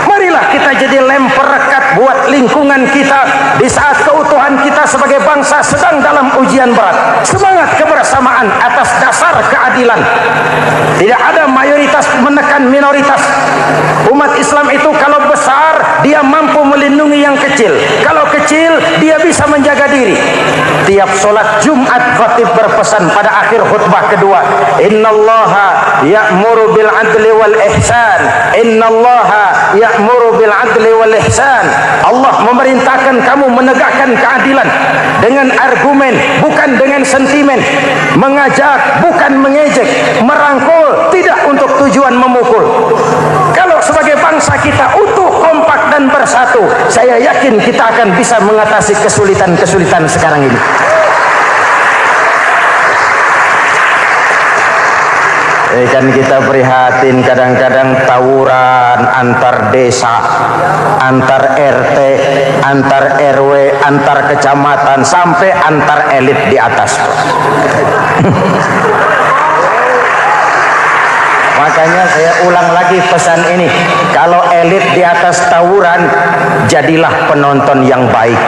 S2: Marilah kita jadi lem perekat buat lingkungan kita di saat keutuhan kita sebagai bangsa sedang dalam ujian berat. Semangat kebersamaan atas dasar keadilan. Tidak ada mayoritas menekan minoritas. Umat Islam itu kalau besar, dia mampu melindungi yang kecil. Kalau kecil, dia bisa menjaga diri. Tiap sholat Jumat, khatib berpesan pada akhir khutbah kedua, innallaha ya'muru bil adli wal ihsan. Innallaha ya'muru bil adli wal ihsan. Allah memerintahkan kamu menegakkan keadilan dengan argumen, bukan dengan sentimen. Mengajak, bukan mengejek. Merangkul, tidak untuk tujuan memukul. Kalau sebagai bangsa kita utuh, kompak dan bersatu, saya yakin kita akan bisa mengatasi kesulitan-kesulitan sekarang ini. Kan kita prihatin kadang-kadang tawuran antar desa, antar RT, antar RW, antar kecamatan, sampai antar elit di atas. Makanya saya ulang lagi pesan ini, kalau elit di atas tawuran, jadilah penonton yang baik.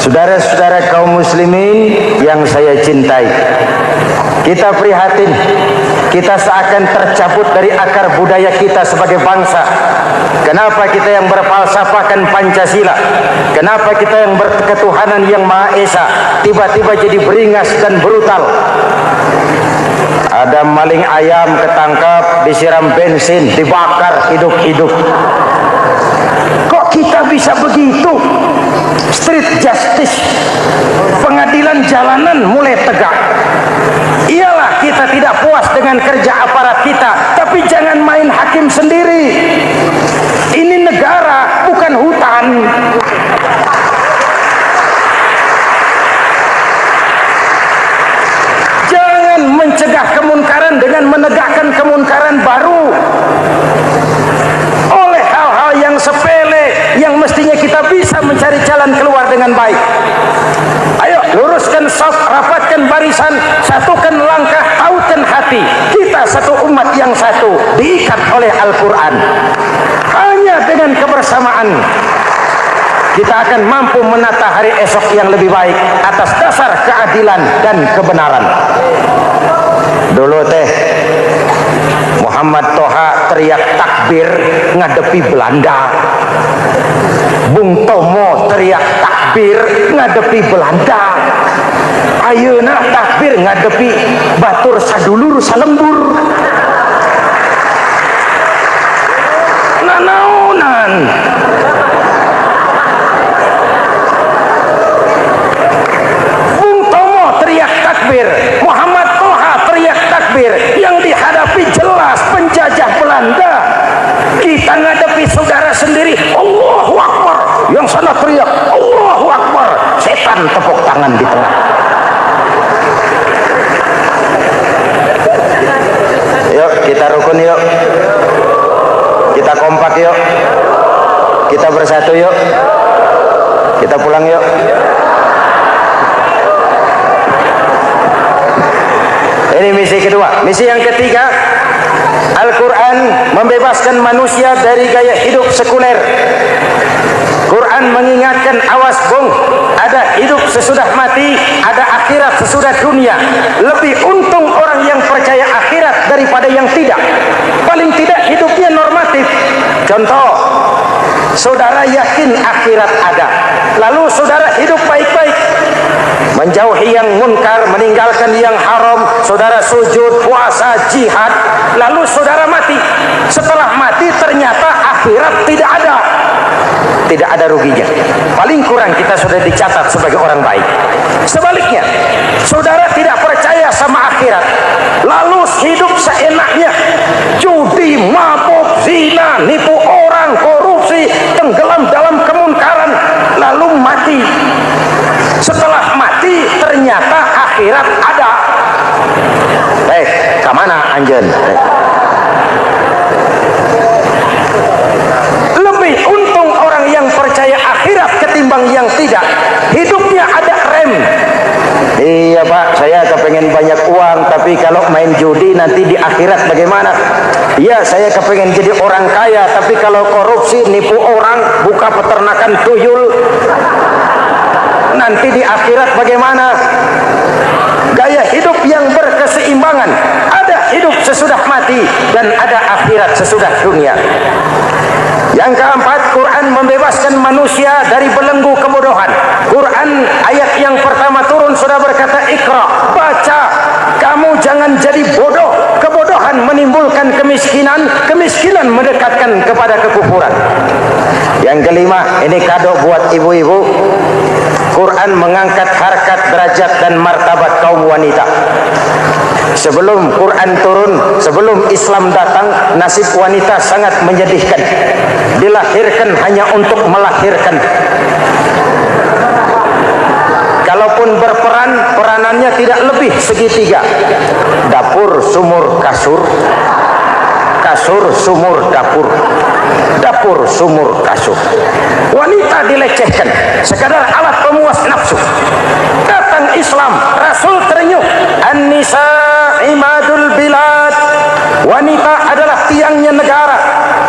S2: Saudara-saudara kaum muslimin yang saya cintai, kita prihatin, kita seakan tercabut dari akar budaya kita sebagai bangsa. Kenapa kita yang berfalsafahkan Pancasila, kenapa kita yang berketuhanan yang Maha Esa tiba-tiba jadi beringas dan brutal? Ada maling ayam ketangkap, disiram bensin, dibakar hidup-hidup. Kok kita bisa begitu? Street justice, pengadilan jalanan mulai tegak. Iyalah kita tidak puas dengan kerja aparat kita, tapi jangan main hakim sendiri. Ini negara, bukan hutan. Jangan mencegah kemunkaran dengan menegakkan kemunkaran baru. Oleh hal-hal yang sepele, yang mestinya kita bisa mencari jalan keluar dengan baik. Ayo luruskan saf, rapatkan barisan, satukan langkah,
S3: mati, kita satu umat yang satu, diikat oleh Al-Quran. Hanya dengan kebersamaan kita akan mampu menata hari esok yang lebih baik atas dasar keadilan dan kebenaran. Dulu teh Muhammad Toha teriak takbir ngadepi Belanda. Bung Tomo teriak takbir ngadepi Belanda. Ayeuna takbir ngadepi batur sadulur salembur. Nanaonan. Bung Tomo teriak takbir, Muhammad Toha teriak takbir. Yang dihadapi jelas penjajah Belanda. Kita ngadepi saudara sendiri, Allahu Akbar. Yang sana teriak Allahu Akbar. Setan tepuk tangan di tengah. Yuk kita rukun yuk. Kita kompak yuk. Kita bersatu yuk. Kita pulang yuk. Ini misi kedua. Misi yang ketiga, Al-Quran membebaskan manusia dari gaya hidup sekuler. Quran mengingatkan, awas bung, ada hidup sesudah mati, ada akhirat sesudah dunia. Lebih untung orang yang percaya akhirat daripada yang tidak. Paling tidak hidupnya normatif. Contoh, saudara yakin akhirat ada, lalu saudara hidup baik-baik, menjauhi yang munkar, meninggalkan yang haram, saudara sujud, puasa, jihad, lalu saudara mati. Setelah mati ternyata akhirat tidak ada. Tidak ada ruginya. Paling kurang kita sudah dicatat sebagai orang baik. Sebaliknya, saudara tidak percaya sama akhirat, lalu hidup seenaknya, judi, mabuk, zina, nipu orang, korupsi, tenggelam dalam kemunkaran, lalu mati. Setelah mati ternyata akhirat ada. Kemana anjen? Lebih untung orang yang percaya akhirat ketimbang yang tidak. Hidupnya ada rem. Iya pak, saya kepengen banyak uang, tapi kalau main judi nanti di akhirat bagaimana? Iya, saya kepengen jadi orang kaya, tapi kalau korupsi, nipu orang, buka peternakan tuyul, nanti di akhirat bagaimana? Gaya hidup yang berkeseimbangan. Ada hidup sesudah mati dan ada akhirat sesudah dunia. Yang keempat, Quran membebaskan manusia dari belenggu kebodohan. Quran ayat yang pertama turun sudah berkata, Iqra, baca, kamu jangan jadi bodoh. Kebodohan menimbulkan kemiskinan, kemiskinan mendekatkan kepada kekufuran. Yang kelima, ini kado buat ibu-ibu. Quran mengangkat harkat, derajat dan martabat kaum wanita. Sebelum Quran turun, sebelum Islam datang, nasib wanita sangat menyedihkan. Dilahirkan hanya untuk melahirkan. Kalaupun berperan, peranannya tidak lebih segitiga. Dapur, sumur, kasur. Kasur, sumur, dapur. Dapur, sumur, kasur. Wanita dilecehkan, sekadar alat pemuas nafsu. Datang Islam, Rasul terenyuh, An-nisa imadul bilad. Wanita adalah tiangnya negara.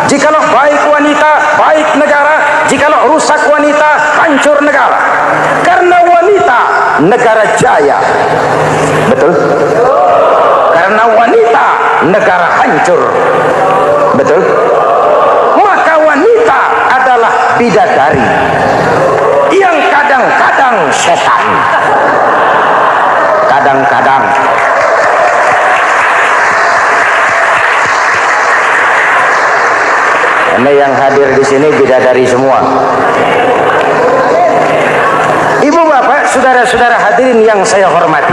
S3: Jikalau baik wanita, baik negara. Jikalau rusak wanita, hancur negara. Karena wanita, negara jaya. Betul? Karena wanita, negara hancur. Betul? Maka wanita adalah bidadari yang kadang-kadang setan. Kadang-kadang. Ini yang hadir di sini bidadari semua. Ibu bapak, saudara-saudara hadirin yang saya hormati.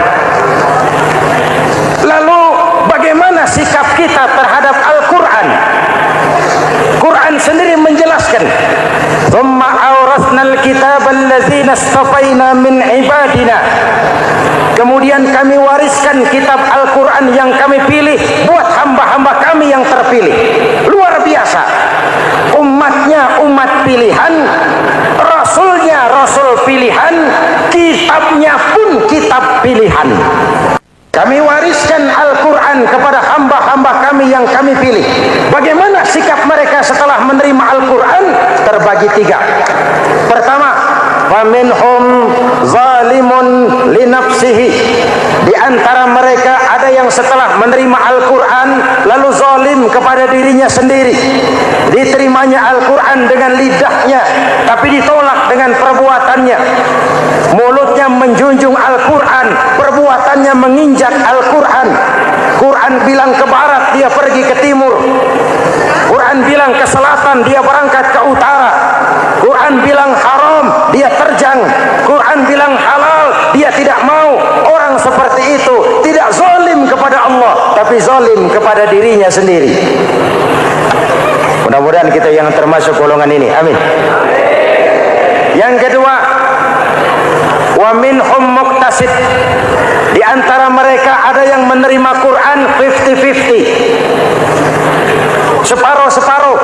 S3: Lalu bagaimana sikap kita terhadap Al-Quran? Quran sendiri menjelaskan, "Tsumma awrathnal kitaba allazina istafaina min ibadina." Kemudian kami wariskan kitab Al-Quran yang kami pilih buat hamba-hamba kami yang terpilih. Luar biasa. Umatnya umat pilihan, Rasulnya Rasul pilihan, kitabnya pun kitab pilihan. Kami wariskan Al-Quran Al-Quran kepada hamba-hamba kami yang kami pilih. Bagaimana sikap mereka setelah menerima Al-Quran? Terbagi tiga. Pertama, faminhum zalimun li nafsihi. Di antara mereka ada yang setelah menerima Al-Quran lalu zalim kepada dirinya sendiri. Diterimanya Al-Quran dengan lidahnya, tapi ditolak dengan perbuatannya. Mulutnya menjunjung Al-Quran, perbuatannya menginjak Al-Quran. Quran bilang ke barat, dia pergi ke timur. Quran bilang ke selatan, dia berangkat ke utara. Quran bilang haram, dia terjang. Quran bilang halal, dia tidak mau. Orang seperti itu tidak zalim kepada Allah, tapi zalim kepada dirinya sendiri. Mudah-mudahan kita yang termasuk golongan ini. Amin. Yang kedua, wa minhum muqtasid. Di antara mereka ada yang menerima Quran 50-50. Separuh-separuh.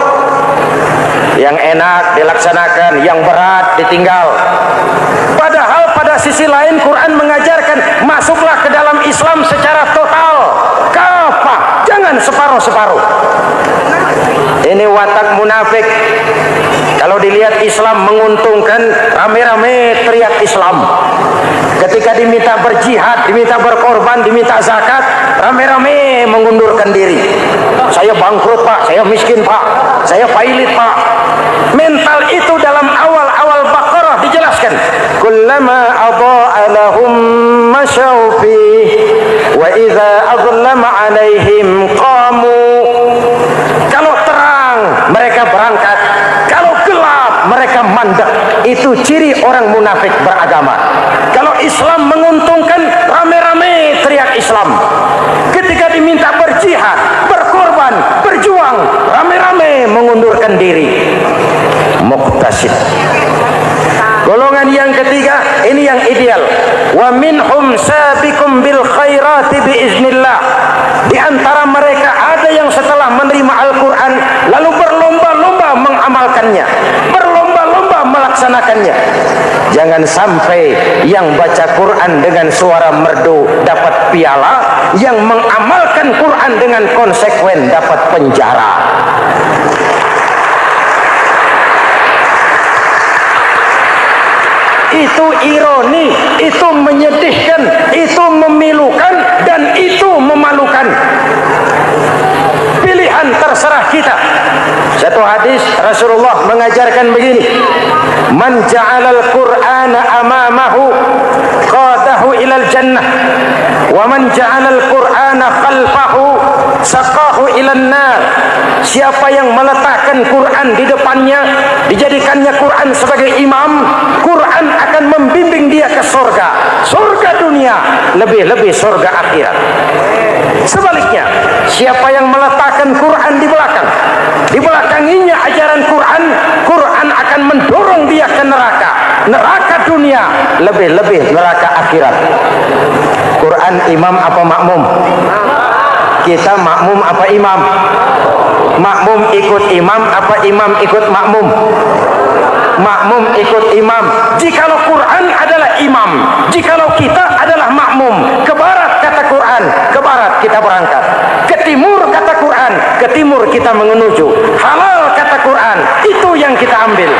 S3: Yang enak dilaksanakan, yang berat ditinggal. Padahal pada sisi lain Quran mengajarkan masuklah ke dalam Islam secara total, kafah, jangan separuh-separuh. Ini watak munafik. Kalau dilihat Islam menguntungkan, rame-rame teriak Islam. Ketika diminta berjihad, diminta berkorban, diminta zakat, rame-rame mengundurkan diri. Saya bangkrut pak, saya miskin pak, saya pailit pak. Mental itu dalam awal-awal Baqarah dijelaskan. Kullama adha'a lahum masyaw fihi wa idza adlama 'alaihim qamu. Kalau terang mereka berangkat, kalau gelap mereka mandek. Itu ciri orang munafik beragama. Kalau Islam menguntungkan, rame-rame teriak Islam. Ketika diminta berjihad, berkorban, berjuang, rame-rame mengundurkan diri. Muqtasid. Golongan yang ketiga, ini yang ideal. Wa minhum sabiqum bil khairati biiznillah. Di antara mereka ada yang setelah menerima Al-Quran lalu berlomba-lomba mengamalkannya, berlomba-lomba melaksanakannya. Jangan sampai yang baca Quran dengan suara merdu dapat piala, yang mengamalkan Quran dengan konsekuen dapat penjara. Itu ironi, itu menyedihkan, itu memilukan, dan itu memalukan. Pilihan terserah kita. Satu hadis Rasulullah mengajarkan begini: man ja'alal Qur'ana amamahu qadahu ilal jannah, wa man ja'alal Qur'ana khalfahu saqahu ilan nar. Siapa yang meletakkan Quran di depannya, dijadikannya Quran sebagai imam, Quran akan membimbing dia ke surga, surga dunia, lebih-lebih surga akhirat. Sebaliknya, siapa yang meletakkan Quran di belakang, dibelakanginya ajaran Quran, Quran akan mendorong dia ke neraka, neraka dunia, lebih-lebih neraka akhirat. Quran imam apa makmum? Kita makmum apa imam? Makmum ikut imam apa imam ikut makmum? Makmum ikut imam. Jikalau Quran adalah imam, jikalau kita adalah makmum. Ke barat kata Quran, ke barat kita berangkat. Ke timur kata Quran, ke timur kita menuju. Halal kata Quran, itu yang kita ambil.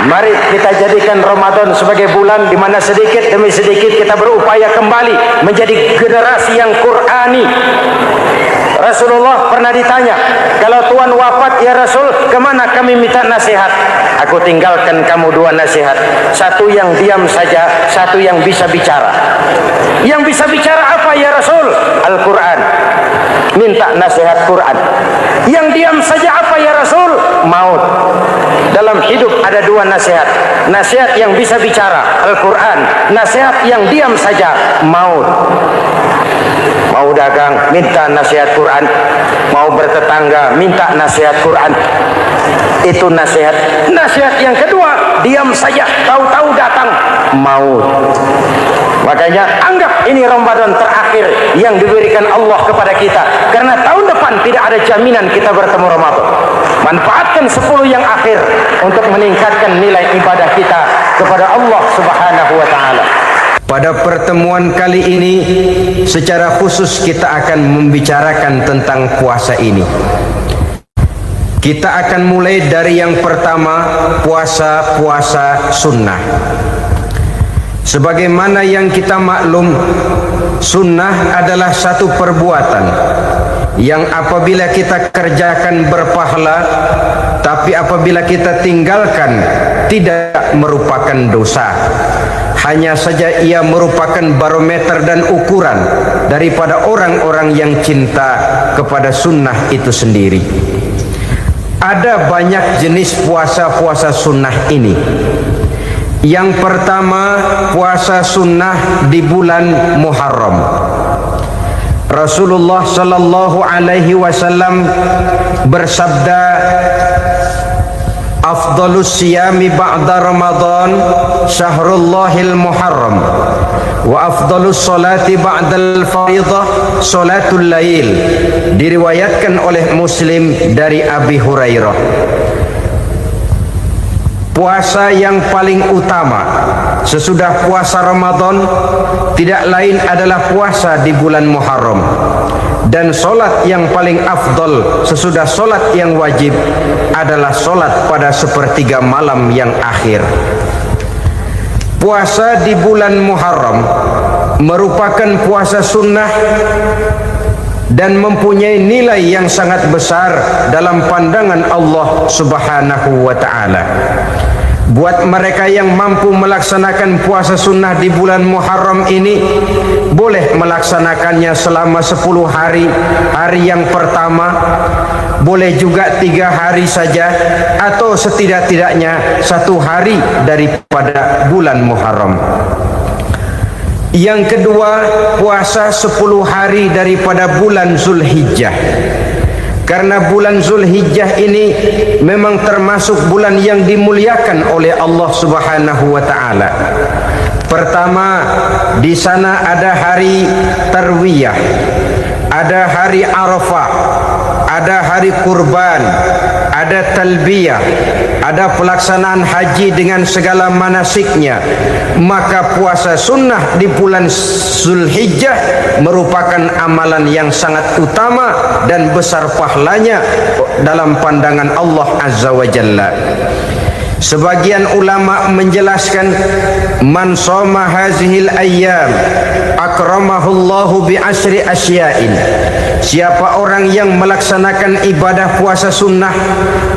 S3: Mari kita jadikan Ramadan sebagai bulan di mana sedikit demi sedikit kita berupaya kembali menjadi generasi yang Qurani. Rasulullah pernah ditanya, kalau Tuhan wafat ya Rasul, kemana kami minta nasihat? Aku tinggalkan kamu dua nasihat. Satu yang diam saja, satu yang bisa bicara. Yang bisa bicara apa ya Rasul? Al-Quran. Minta nasihat Quran. Yang diam saja apa ya Rasul? Maut. Dalam hidup ada dua nasihat. Nasihat yang bisa bicara, Al-Quran. Nasihat yang diam saja, maut. Mau dagang, minta nasihat Quran. Mau bertetangga, minta nasihat Quran. Itu nasihat. Nasihat yang kedua, diam saja, tahu-tahu datang maut. Makanya anggap ini Ramadan terakhir yang diberikan Allah kepada kita, karena tahun depan tidak ada jaminan kita bertemu Ramadan. Manfaatkan 10 yang akhir untuk meningkatkan nilai ibadah kita kepada Allah Subhanahu wa ta'ala.
S2: Pada pertemuan kali ini secara khusus kita akan membicarakan tentang puasa ini. Kita akan mulai dari yang pertama, puasa sunnah. Sebagaimana yang kita maklum, sunnah adalah satu perbuatan yang apabila kita kerjakan berpahala, tapi apabila kita tinggalkan tidak merupakan dosa. Hanya saja ia merupakan barometer dan ukuran daripada orang-orang yang cinta kepada sunnah itu sendiri. Ada banyak jenis puasa sunnah ini. Yang pertama, puasa sunnah di bulan Muharram. Rasulullah sallallahu alaihi wasallam bersabda, afdalus siyami ba'da Ramadan syahrullahil Muharram wa afdalus salati ba'dal fariḍah salatul lail. Diriwayatkan oleh Muslim dari Abi Hurairah. Puasa yang paling utama sesudah puasa Ramadan tidak lain adalah puasa di bulan Muharram. Dan solat yang paling afdol sesudah solat yang wajib adalah solat pada sepertiga malam yang akhir. Puasa di bulan Muharram merupakan puasa sunnah dan mempunyai nilai yang sangat besar dalam pandangan Allah Subhanahu wa ta'ala. Buat mereka yang mampu melaksanakan puasa sunnah di bulan Muharram ini, boleh melaksanakannya selama 10 hari. Hari yang pertama boleh juga 3 hari saja, atau setidak-tidaknya 1 hari daripada bulan Muharram. Yang kedua, puasa 10 hari daripada bulan Zulhijjah. Karena bulan Zulhijjah ini memang termasuk bulan yang dimuliakan oleh Allah Subhanahu wa ta'ala. Pertama, di sana ada hari Tarwiyah, ada hari Arafah, ada hari kurban, ada talbiyah, ada pelaksanaan haji dengan segala manasiknya. Maka puasa sunnah di bulan Zulhijjah merupakan amalan yang sangat utama dan besar pahalanya dalam pandangan Allah Azza wa Jalla. Sebagian ulama menjelaskan, man shoma hazihil ayyam akramahullahu bi asri asya'in. Siapa orang yang melaksanakan ibadah puasa sunnah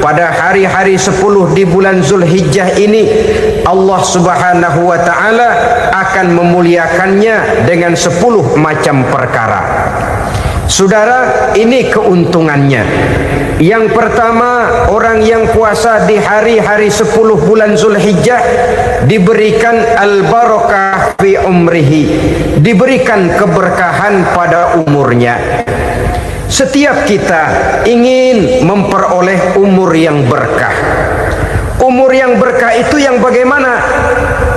S2: pada hari-hari 10 di bulan Zulhijjah ini, Allah Subhanahu wa ta'ala akan memuliakannya dengan 10 macam perkara. Saudara, ini keuntungannya. Yang pertama, orang yang puasa di hari-hari 10 bulan Zulhijjah diberikan al-barakah fi umrihi, diberikan keberkahan pada umurnya. Setiap kita ingin memperoleh umur yang berkah. Umur yang berkah itu yang bagaimana?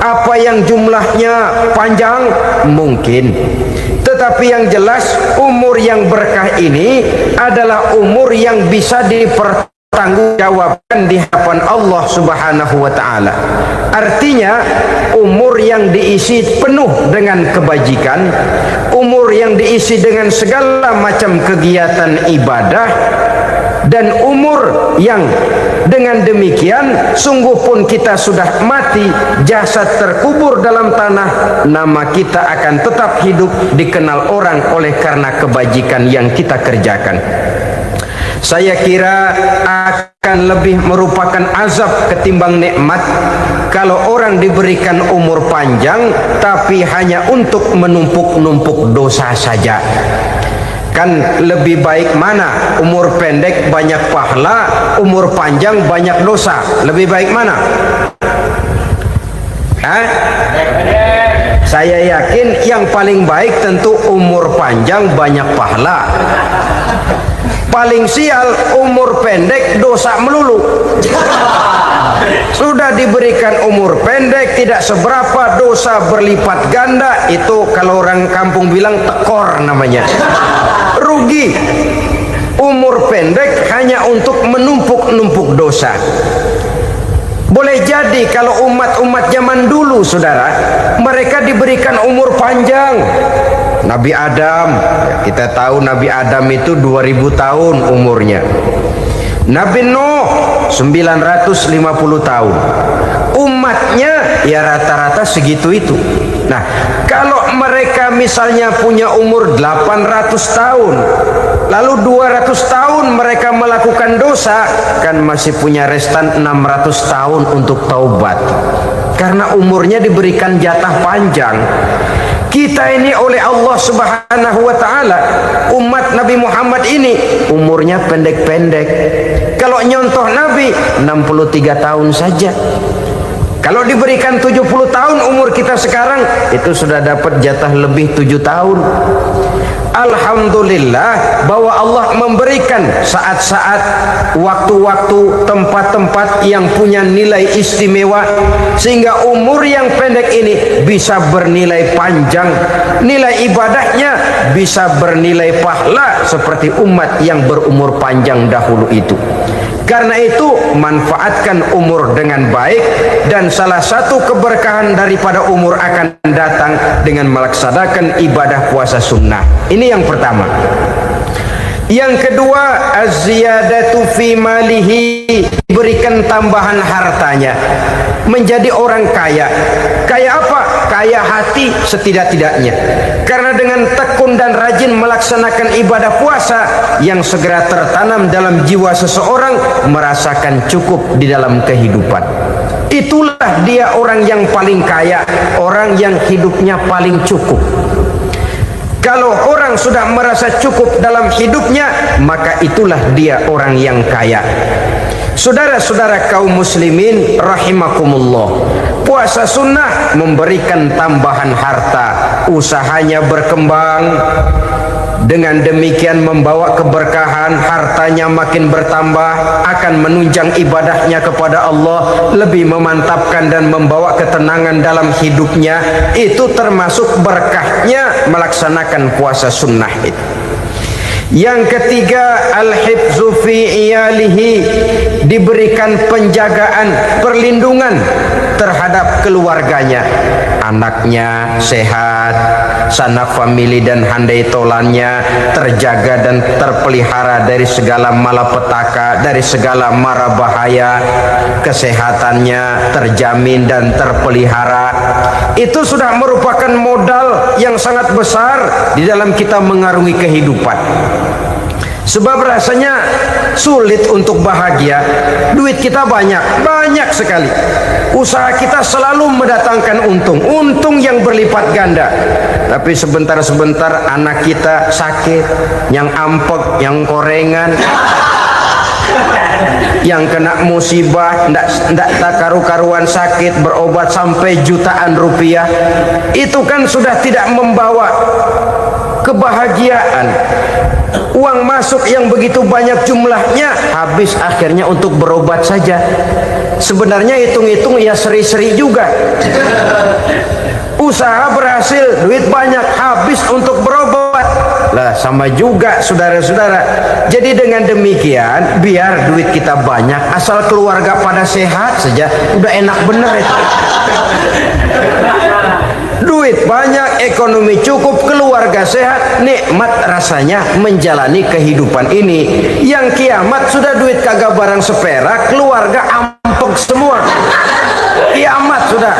S2: Apa yang jumlahnya panjang? Mungkin. Tetapi yang jelas umur yang berkah ini adalah umur yang bisa dipertanggungjawabkan di hadapan Allah Subhanahu wa ta'ala. Artinya umur yang diisi penuh dengan kebajikan, umur yang diisi dengan segala macam kegiatan ibadah, dan umur yang dengan demikian sungguh pun kita sudah mati, jasad terkubur dalam tanah, nama kita akan tetap hidup, dikenal orang oleh karena kebajikan yang kita kerjakan. Saya kira akan lebih merupakan azab ketimbang nikmat kalau orang diberikan umur panjang tapi hanya untuk menumpuk-numpuk dosa saja. Kan lebih baik mana? Umur pendek banyak pahala, umur panjang banyak dosa. Lebih baik mana? Saya yakin yang paling baik tentu umur panjang banyak pahala. Paling sial umur pendek dosa melulu. Sudah diberikan umur pendek tidak seberapa, dosa berlipat ganda. Itu kalau orang kampung bilang tekor namanya. Rugi. Umur pendek hanya untuk menumpuk-numpuk dosa. Boleh jadi kalau umat-umat zaman dulu, saudara, mereka diberikan umur panjang. Nabi Adam, kita tahu Nabi Adam itu 2000 tahun umurnya. Nabi Nuh 950 tahun. Umatnya ya rata-rata segitu itu. Nah, kalau mereka misalnya punya umur 800 tahun, lalu 200 tahun mereka melakukan dosa, kan masih punya restan 600 tahun untuk taubat. Karena umurnya diberikan jatah panjang. Kita ini oleh Allah Subhanahu wa taala, umat Nabi Muhammad ini umurnya pendek-pendek. Kalau nyontoh Nabi 63 tahun saja. Kalau diberikan 70 tahun umur kita sekarang, itu sudah dapat jatah lebih 7 tahun. Alhamdulillah bahwa Allah memberikan saat-saat, waktu-waktu, tempat-tempat yang punya nilai istimewa, sehingga umur yang pendek ini bisa bernilai panjang, nilai ibadahnya bisa bernilai pahala seperti umat yang berumur panjang dahulu itu. Karena itu manfaatkan umur dengan baik, dan salah satu keberkahan daripada umur akan datang dengan melaksanakan ibadah puasa sunnah. Ini yang pertama. Yang kedua, az-ziyadatu fi malihi, diberikan tambahan hartanya, menjadi orang kaya. Kaya apa? Kaya hati setidak-tidaknya. Karena dengan tekun dan rajin melaksanakan ibadah puasa, yang segera tertanam dalam jiwa seseorang merasakan cukup di dalam kehidupan. Itulah dia orang yang paling kaya, orang yang hidupnya paling cukup. Kalau orang sudah merasa cukup dalam hidupnya, maka itulah dia orang yang kaya. Saudara-saudara kaum muslimin rahimakumullah, puasa sunnah memberikan tambahan harta, usahanya berkembang, dengan demikian membawa keberkahan, hartanya makin bertambah, akan menunjang ibadahnya kepada Allah, lebih memantapkan dan membawa ketenangan dalam hidupnya. Itu termasuk berkahnya melaksanakan puasa sunnah itu. Yang ketiga, al-hifzu fi iyalihi, diberikan penjagaan, perlindungan terhadap keluarganya. Anaknya sehat, sanak famili dan handai tolannya terjaga dan terpelihara dari segala malapetaka, dari segala mara bahaya. Kesehatannya terjamin dan terpelihara. Itu sudah merupakan modal yang sangat besar di dalam kita mengarungi kehidupan. Sebab rasanya sulit untuk bahagia. Duit kita banyak sekali. Usaha kita selalu mendatangkan untung yang berlipat ganda. Tapi sebentar-sebentar anak kita sakit, yang ampek, yang korengan, yang kena musibah, ndak karu-karuan sakit, berobat sampai jutaan rupiah. Itu kan sudah tidak membawa kebahagiaan. Uang masuk yang begitu banyak jumlahnya, habis akhirnya untuk berobat saja. Sebenarnya hitung-hitung ya seri-seri juga. Usaha berhasil, duit banyak, habis untuk berobat. Lah sama juga saudara-saudara. Jadi dengan demikian, biar duit kita banyak, asal keluarga pada sehat saja, udah enak bener itu. Duit banyak, ekonomi cukup, keluarga sehat, nikmat rasanya menjalani kehidupan ini. Yang kiamat sudah duit kagak barang seperak, keluarga ampek semua. Kiamat sudah.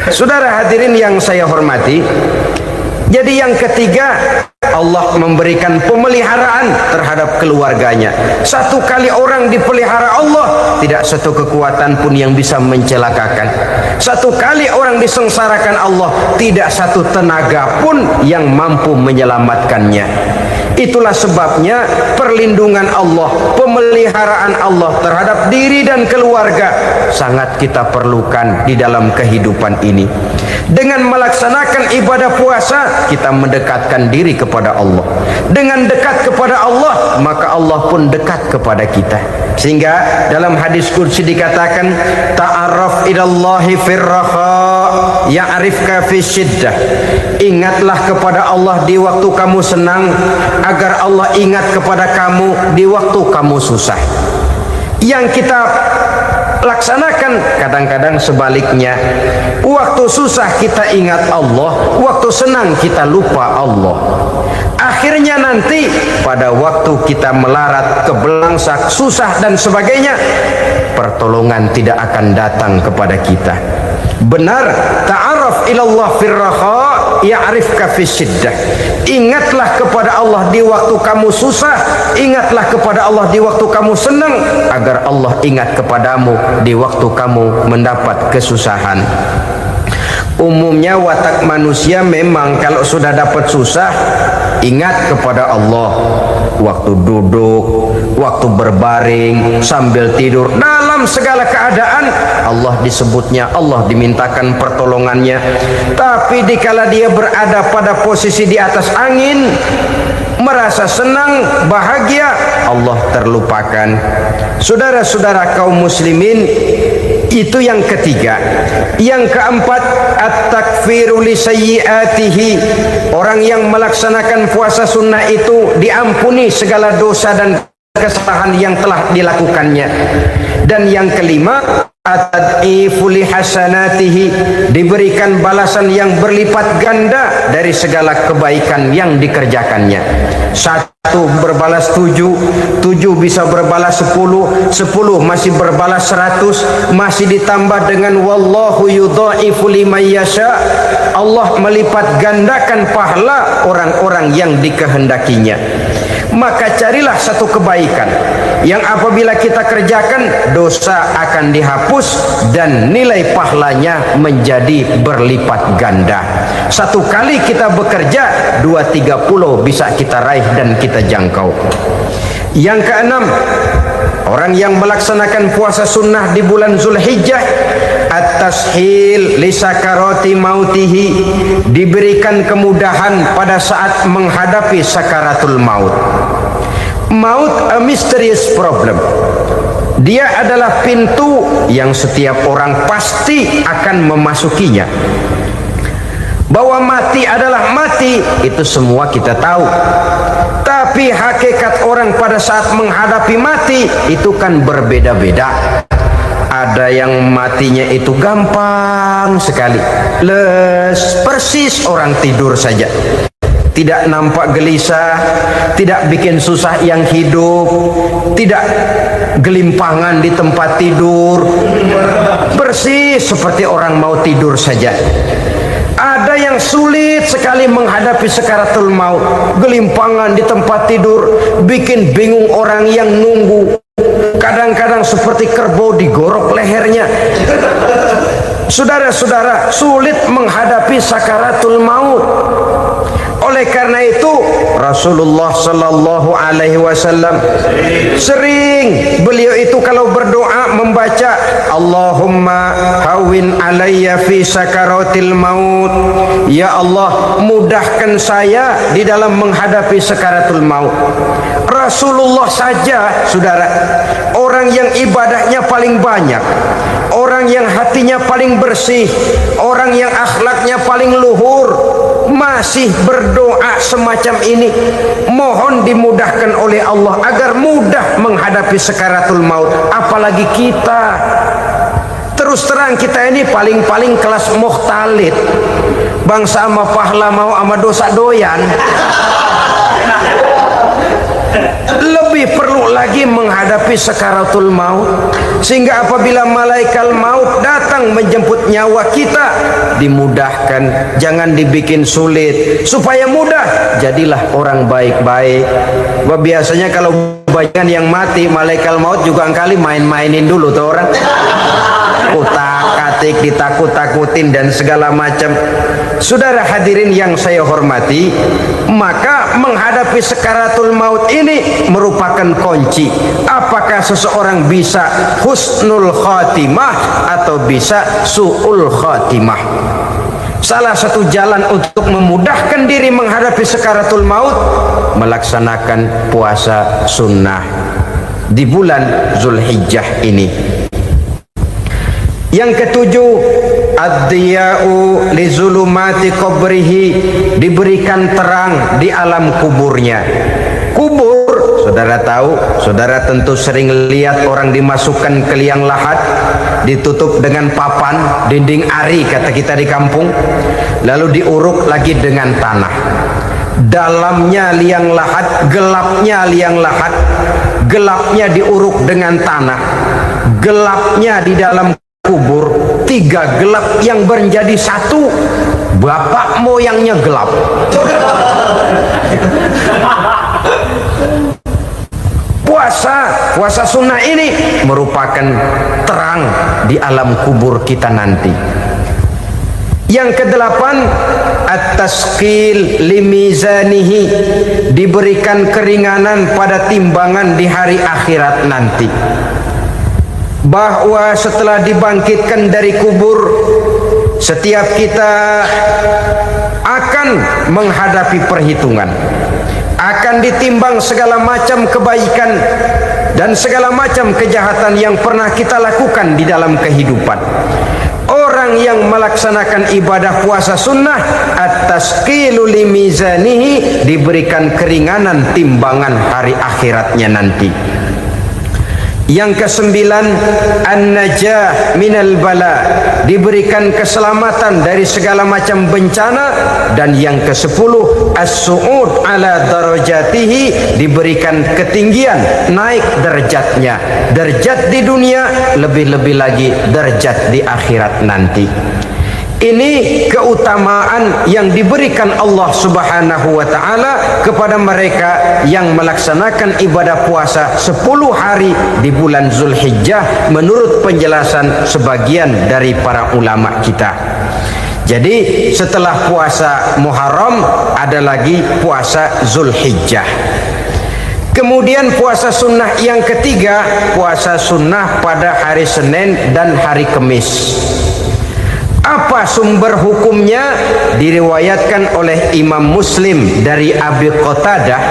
S2: Saudara hadirin yang saya hormati, jadi yang ketiga, Allah memberikan pemeliharaan terhadap keluarganya. Satu kali orang dipelihara Allah, tidak satu kekuatan pun yang bisa mencelakakan. Satu kali orang disengsarakan Allah, tidak satu tenaga pun yang mampu menyelamatkannya. Itulah sebabnya perlindungan Allah, pemeliharaan Allah terhadap diri dan keluarga sangat kita perlukan di dalam kehidupan ini. Dengan melaksanakan ibadah puasa, kita mendekatkan diri kepada Allah. Dengan dekat kepada Allah, maka Allah pun dekat kepada kita. Sehingga dalam hadis qudsi dikatakan, ta'arraf ilallahi firraha ya'rifka fi syiddah. Ingatlah kepada Allah di waktu kamu senang, agar Allah ingat kepada kamu di waktu kamu susah. Yang kita laksanakan kadang-kadang sebaliknya. Waktu susah kita ingat Allah, waktu senang kita lupa Allah. Akhirnya nanti pada waktu kita melarat, kebelangsak, susah dan sebagainya, pertolongan tidak akan datang kepada kita. Benar, ta'aruf ilallah firraha ya'rifka fisyiddah. Ingatlah kepada Allah di waktu kamu susah, ingatlah kepada Allah di waktu kamu senang, agar Allah ingat kepadamu di waktu kamu mendapat kesusahan. Umumnya watak manusia memang kalau sudah dapat susah, ingat kepada Allah. Waktu duduk, waktu berbaring, sambil tidur, dalam segala keadaan Allah disebutnya, Allah dimintakan pertolongannya. Tapi dikala dia berada pada posisi di atas angin, merasa senang, bahagia, Allah terlupakan. Saudara-saudara kaum muslimin, itu yang ketiga. Yang keempat, at-takfiru li sayyiatihi. Orang yang melaksanakan puasa sunnah itu diampuni segala dosa dan kesalahan yang telah dilakukannya. Dan yang kelima, at-tad'ifu li hasanatihi, diberikan balasan yang berlipat ganda dari segala kebaikan yang dikerjakannya. Satu berbalas 7, 7 bisa berbalas 10, 10 masih berbalas 100, masih ditambah dengan wallahu yudha'ifu liman yasha. Allah melipat gandakan pahala orang-orang yang dikehendakinya. Maka carilah satu kebaikan yang apabila kita kerjakan, dosa akan dihapus dan nilai pahalanya menjadi berlipat ganda. Satu kali kita bekerja, 2-3 bisa kita raih dan kita jangkau. Yang keenam, orang yang melaksanakan puasa sunnah di bulan Zulhijjah, at-tashil li sakarati mautihi, diberikan kemudahan pada saat menghadapi sakaratul maut. Maut a mysterious problem. Dia adalah pintu yang setiap orang pasti akan memasukinya. Bahwa mati adalah mati, itu semua kita tahu. Tapi hakikat orang pada saat menghadapi mati itu kan berbeda-beda. Ada yang matinya itu gampang sekali, persis orang tidur saja, tidak nampak gelisah, tidak bikin susah yang hidup, tidak gelimpangan di tempat tidur, persis seperti orang mau tidur saja. Ada yang sulit sekali menghadapi sakaratul maut, gelimpangan di tempat tidur, bikin bingung orang yang nunggu. Kadang-kadang seperti kerbau digorok lehernya. Saudara-saudara, sulit menghadapi sakaratul maut. Oleh karena itu Rasulullah sallallahu alaihi wasallam sering beliau itu kalau berdoa membaca Allahumma hawin alayya fi sakaratil maut. Ya Allah, mudahkan saya di dalam menghadapi sakaratul maut. Rasulullah saja, saudara, orang yang ibadahnya paling banyak, orang yang hatinya paling bersih, orang yang akhlaknya paling luhur, masih berdoa semacam ini, mohon dimudahkan oleh Allah agar mudah menghadapi sakaratul maut. Apalagi kita, terus terang kita ini paling-paling kelas mukhtalid, bangsa sama pahala mau sama dosa doyan. Lebih perlu lagi menghadapi sakaratul maut, sehingga apabila malaikat maut datang menjemput nyawa kita, dimudahkan, jangan dibikin sulit, supaya mudah. Jadilah orang baik-baik. Biasanya kalau banyak yang mati, malaikat maut juga kali main-mainin dulu tuh orang, kutak-katik, ditakut-takutin dan segala macam. Saudara hadirin yang saya hormati, maka menghadapi sakaratul maut ini merupakan kunci. Apakah seseorang bisa husnul khatimah atau bisa su'ul khatimah? Salah satu jalan untuk memudahkan diri menghadapi sakaratul maut, melaksanakan puasa sunnah di bulan Zulhijjah ini. Yang ketujuh, ad-diya'u li zulumati qabrihi, diberikan terang di alam kuburnya. Kubur, saudara saudara tahu, saudara tentu sering lihat orang dimasukkan ke liang lahat, ditutup dengan papan, dinding ari kata kita di kampung, lalu diuruk lagi dengan tanah. Dalamnya liang lahat, gelapnya liang lahat, gelapnya diuruk dengan tanah, gelapnya di dalam kubur, 3 gelap yang menjadi satu. Bapak moyangnya gelap. Puasa sunnah ini merupakan terang di alam kubur kita nanti. Yang ke-8, at-tasqil limizanihi, diberikan keringanan pada timbangan di hari akhirat nanti. Bahwa setelah dibangkitkan dari kubur, setiap kita akan menghadapi perhitungan, akan ditimbang segala macam kebaikan dan segala macam kejahatan yang pernah kita lakukan di dalam kehidupan. Orang yang melaksanakan ibadah puasa sunnah, at-tasqilu limizanihi, diberikan keringanan timbangan hari akhiratnya nanti. Yang ke-9, an-najah minal bala, diberikan keselamatan dari segala macam bencana. Dan yang ke-10, as-su'ud ala darajatihi, diberikan ketinggian, naik derajatnya, derajat di dunia, lebih-lebih lagi derajat di akhirat nanti. Ini keutamaan yang diberikan Allah Subhanahu wa ta'ala kepada mereka yang melaksanakan ibadah puasa 10 hari di bulan Zulhijjah menurut penjelasan sebagian dari para ulama kita. Jadi setelah puasa Muharram ada lagi puasa Zulhijjah. Kemudian puasa sunnah yang ketiga, puasa sunnah pada hari Senin dan hari Kamis. Apa sumber hukumnya? Diriwayatkan oleh Imam Muslim dari Abi Qatadah,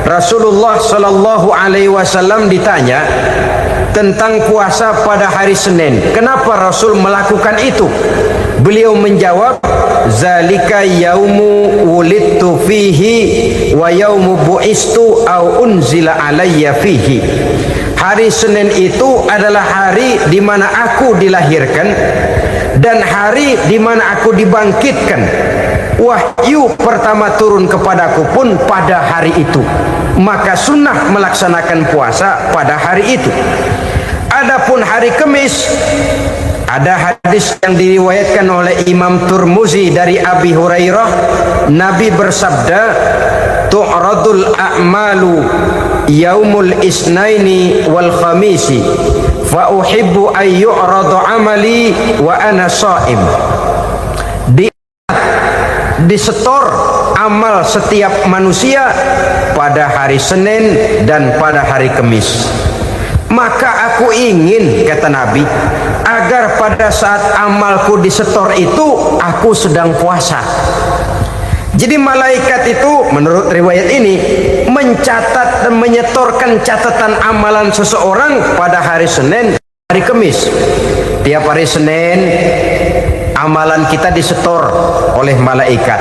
S2: Rasulullah sallallahu alaihi wasallam ditanya tentang puasa pada hari Senin. Kenapa Rasul melakukan itu? Beliau menjawab, zalika yaumu wulidtu fihi wa yaumu bu'istu au unzila alayya fihi. Hari Senin itu adalah hari di mana aku dilahirkan dan hari di mana aku dibangkitkan. Wahyu pertama turun kepadaku pun pada hari itu. Maka sunnah melaksanakan puasa pada hari itu. Adapun hari Kamis, ada hadis yang diriwayatkan oleh Imam Turmuzi dari Abi Hurairah, Nabi bersabda, tu'radul a'malu yaumul isnaini wal khamisi fa uhibbu an yu'radu amali wa ana sha'im. Disetor amal setiap manusia pada hari Senin dan pada hari Kamis. Maka aku ingin, kata Nabi, agar pada saat amalku disetor itu aku sedang puasa. Jadi malaikat itu menurut riwayat ini mencatat dan menyetorkan catatan amalan seseorang pada hari Senin, hari Kamis. Tiap hari Senin amalan kita disetor oleh malaikat.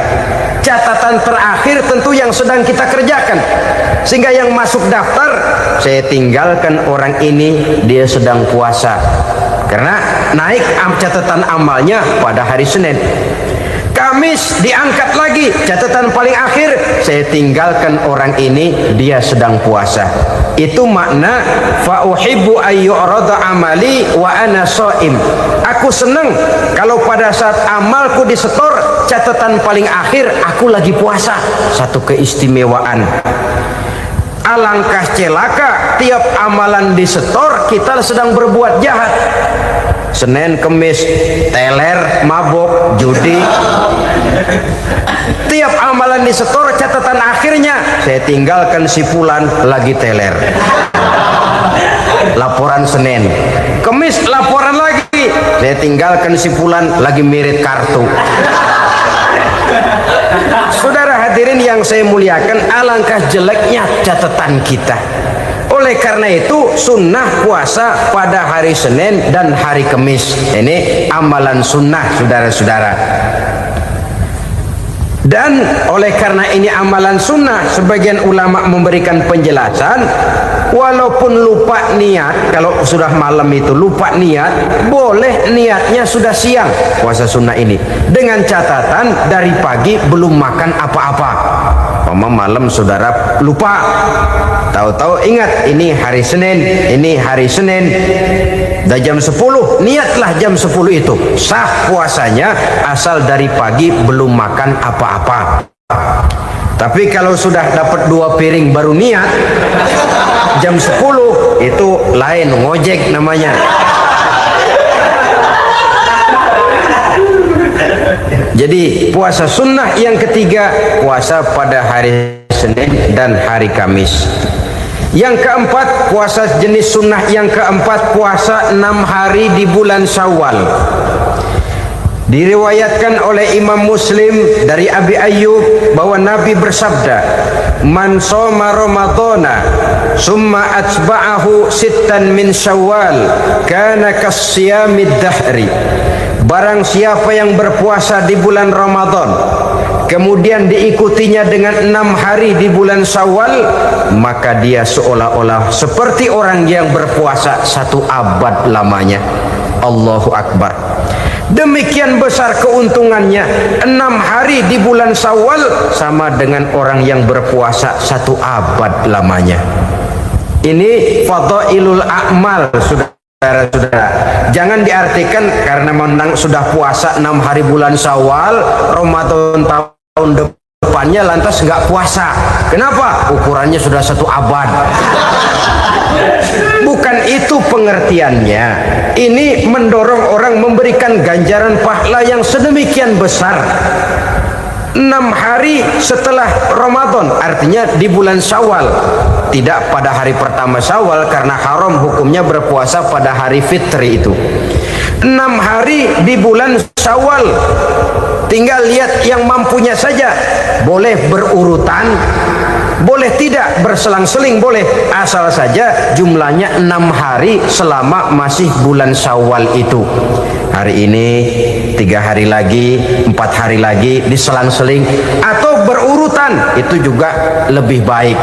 S2: Catatan terakhir tentu yang sedang kita kerjakan, sehingga yang masuk daftar, saya tinggalkan orang ini, dia sedang puasa, karena naik catatan amalnya pada hari Senin. Kamis diangkat lagi, catatan paling akhir, saya tinggalkan orang ini, dia sedang puasa. Itu makna fa uhibbu ayyurada amali wa ana shaim. Aku senang kalau pada saat amalku disetor, catatan paling akhir aku lagi puasa. Satu keistimewaan. Alangkah celaka tiap amalan disetor kita sedang berbuat jahat. Senin, Kemis, teler, mabok, judi. Tiap amalan disetor, catatan akhirnya saya tinggalkan si fulan lagi teler. Laporan Senin. Kemis laporan lagi, saya tinggalkan si fulan lagi mirip kartu. Saudara hadirin yang saya muliakan, alangkah jeleknya catatan kita. Oleh karena itu sunnah puasa pada hari Senin dan hari Kamis. Ini amalan sunnah, saudara-saudara. Dan oleh karena ini amalan sunnah, sebagian ulama memberikan penjelasan, walaupun lupa niat, kalau sudah malam itu lupa niat, boleh niatnya sudah siang puasa sunnah ini, dengan catatan dari pagi belum makan apa-apa. Malam saudara lupa, tahu-tahu ingat ini hari Senin, dah jam 10, niatlah jam 10 itu sah puasanya, asal dari pagi belum makan apa-apa. Tapi kalau sudah dapat 2 piring baru niat jam 10, itu lain, ngojek namanya. Jadi puasa sunnah yang ketiga, puasa pada hari Senin dan hari Kamis. Yang keempat, puasa jenis sunnah yang keempat, puasa 6 hari di bulan Syawal. Diriwayatkan oleh Imam Muslim dari Abi Ayyub bahwa Nabi bersabda, "Man shoma Ramadhana summa atba'ahu sittan min Syawal kana kasyamid dahri." Barang siapa yang berpuasa di bulan Ramadan, kemudian diikutinya dengan 6 hari di bulan Syawal, maka dia seolah-olah seperti orang yang berpuasa 1 abad lamanya. Allahu Akbar. Demikian besar keuntungannya. 6 hari di bulan Syawal sama dengan orang yang berpuasa 1 abad lamanya. Ini fadailul a'mal, saudara-saudara. Jangan diartikan karena menang sudah puasa 6 hari bulan Syawal, Ramadan tahun depannya lantas nggak puasa. Kenapa? Ukurannya sudah 1 abad. Bukan itu pengertiannya. Ini mendorong orang memberikan ganjaran pahala yang sedemikian besar. 6 hari setelah Ramadan, artinya di bulan Syawal, tidak pada hari pertama Syawal karena haram hukumnya berpuasa pada hari fitri itu. 6 hari di bulan Syawal, tinggal lihat yang mampunya saja, boleh berurutan, boleh tidak berselang-seling, boleh, asal saja jumlahnya 6 hari selama masih bulan Syawal itu. Hari ini 3 hari lagi, 4 hari lagi, diselang-seling atau berurutan, itu juga lebih baik.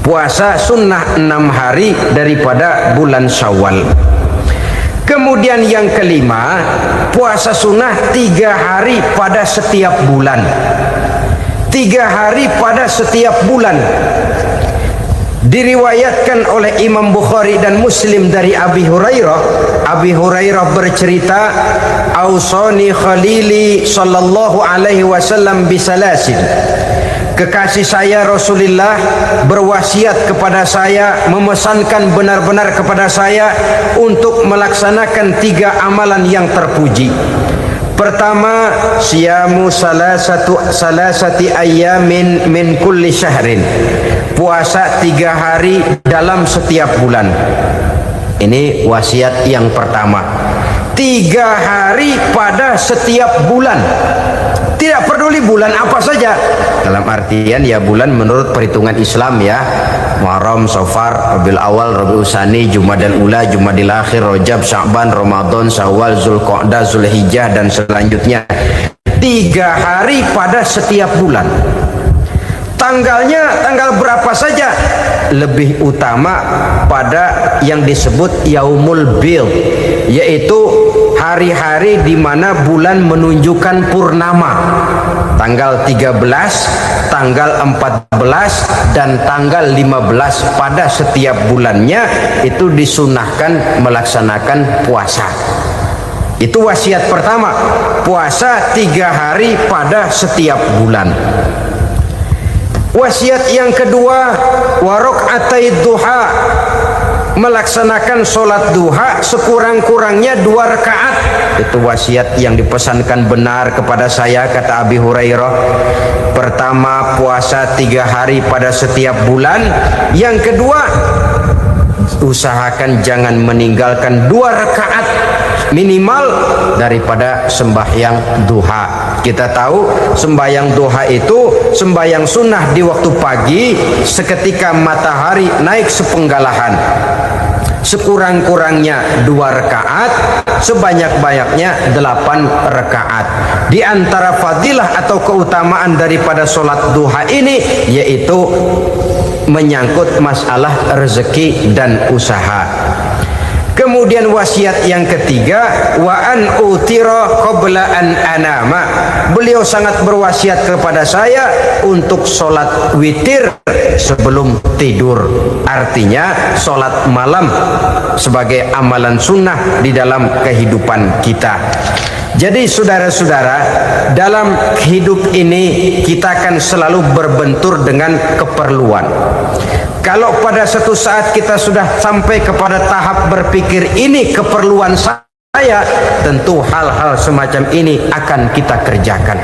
S2: Puasa sunnah 6 hari daripada bulan Syawal. Kemudian yang kelima, puasa sunnah 3 hari pada setiap bulan. 3 hari pada setiap bulan. Diriwayatkan oleh Imam Bukhari dan Muslim dari Abi Hurairah. Abi Hurairah bercerita, "Ausani Khalili sallallahu alaihi wasallam bisalasin." Kekasih saya Rasulullah berwasiat kepada saya, memesankan benar-benar kepada saya untuk melaksanakan 3 amalan yang terpuji. Pertama, siyamu salasati ayyamin min kulli syahrin. Puasa 3 hari dalam setiap bulan. Ini wasiat yang pertama. 3 hari pada setiap bulan. Tidak peduli bulan apa saja. Dalam artian ya bulan menurut perhitungan Islam ya. Muharram, Safar, Rabiul Awal, Rabiul Tsani, Jumadal Ula, Jumadil Akhir, Rajab, Sya'ban, Ramadan, Syawal, Zulqa'dah, Zulhijjah dan selanjutnya. 3 hari pada setiap bulan. Tanggalnya tanggal berapa saja, lebih utama pada yang disebut Yaumul Bid, yaitu hari-hari di mana bulan menunjukkan purnama. Tanggal 13, tanggal 14 dan tanggal 15 pada setiap bulannya itu disunahkan melaksanakan puasa. Itu wasiat pertama, puasa 3 hari pada setiap bulan. Wasiat yang kedua, warok'atai duha, melaksanakan sholat duha sekurang-kurangnya 2 rakaat. Itu wasiat yang dipesankan benar kepada saya, kata Abi Hurairah. Pertama, puasa 3 hari pada setiap bulan. Yang kedua, usahakan jangan meninggalkan 2 rakaat minimal daripada sembahyang duha. Kita tahu sembahyang duha itu sembahyang sunnah di waktu pagi seketika matahari naik sepenggalahan. Sekurang-kurangnya 2 rakaat sebanyak-banyaknya 8 rakaat. Di antara fadilah atau keutamaan daripada solat duha ini yaitu menyangkut masalah rezeki dan usaha. Kemudian wasiat yang ketiga, wa an utira qabla an anama. Beliau sangat berwasiat kepada saya untuk solat witir sebelum tidur. Artinya solat malam sebagai amalan sunnah di dalam kehidupan kita. Jadi saudara-saudara, dalam hidup ini kita akan selalu berbentur dengan keperluan. Kalau pada suatu saat kita sudah sampai kepada tahap berpikir ini keperluan saya, tentu hal-hal semacam ini akan kita kerjakan.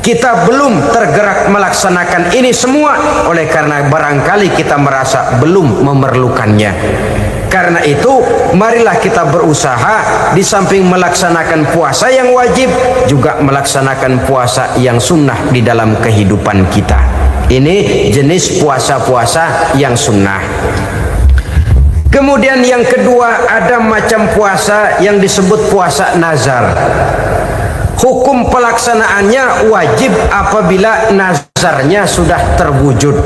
S2: Kita belum tergerak melaksanakan ini semua oleh karena barangkali kita merasa belum memerlukannya. Karena itu, marilah kita berusaha di samping melaksanakan puasa yang wajib, juga melaksanakan puasa yang sunnah di dalam kehidupan kita. Ini jenis puasa-puasa yang sunnah. Kemudian yang kedua, ada macam puasa yang disebut puasa nazar. Hukum pelaksanaannya wajib apabila nazarnya sudah terwujud.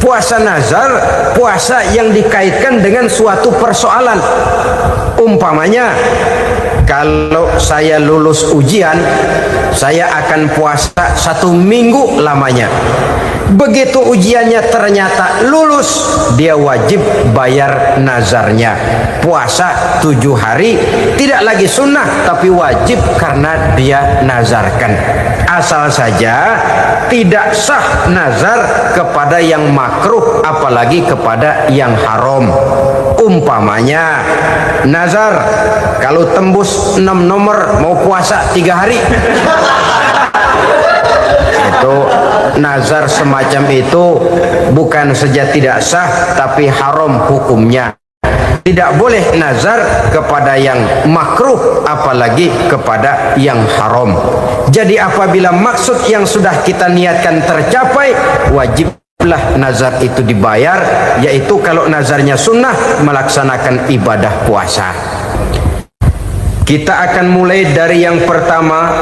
S2: Puasa nazar, puasa yang dikaitkan dengan suatu persoalan. Umpamanya, kalau saya lulus ujian, saya akan puasa 1 minggu lamanya. Begitu ujiannya ternyata lulus, dia wajib bayar nazarnya. Puasa 7 hari, tidak lagi sunnah tapi wajib karena dia nazarkan. Asal saja tidak sah nazar kepada yang makruh, apalagi kepada yang haram. Umpamanya nazar, kalau tembus 6 nomor mau puasa 3 hari. Itu nazar semacam itu bukan saja tidak sah tapi haram hukumnya. Tidak boleh nazar kepada yang makruh apalagi kepada yang haram. Jadi apabila maksud yang sudah kita niatkan tercapai, wajiblah nazar itu dibayar, yaitu kalau nazarnya sunnah melaksanakan ibadah puasa. Kita akan mulai dari yang pertama.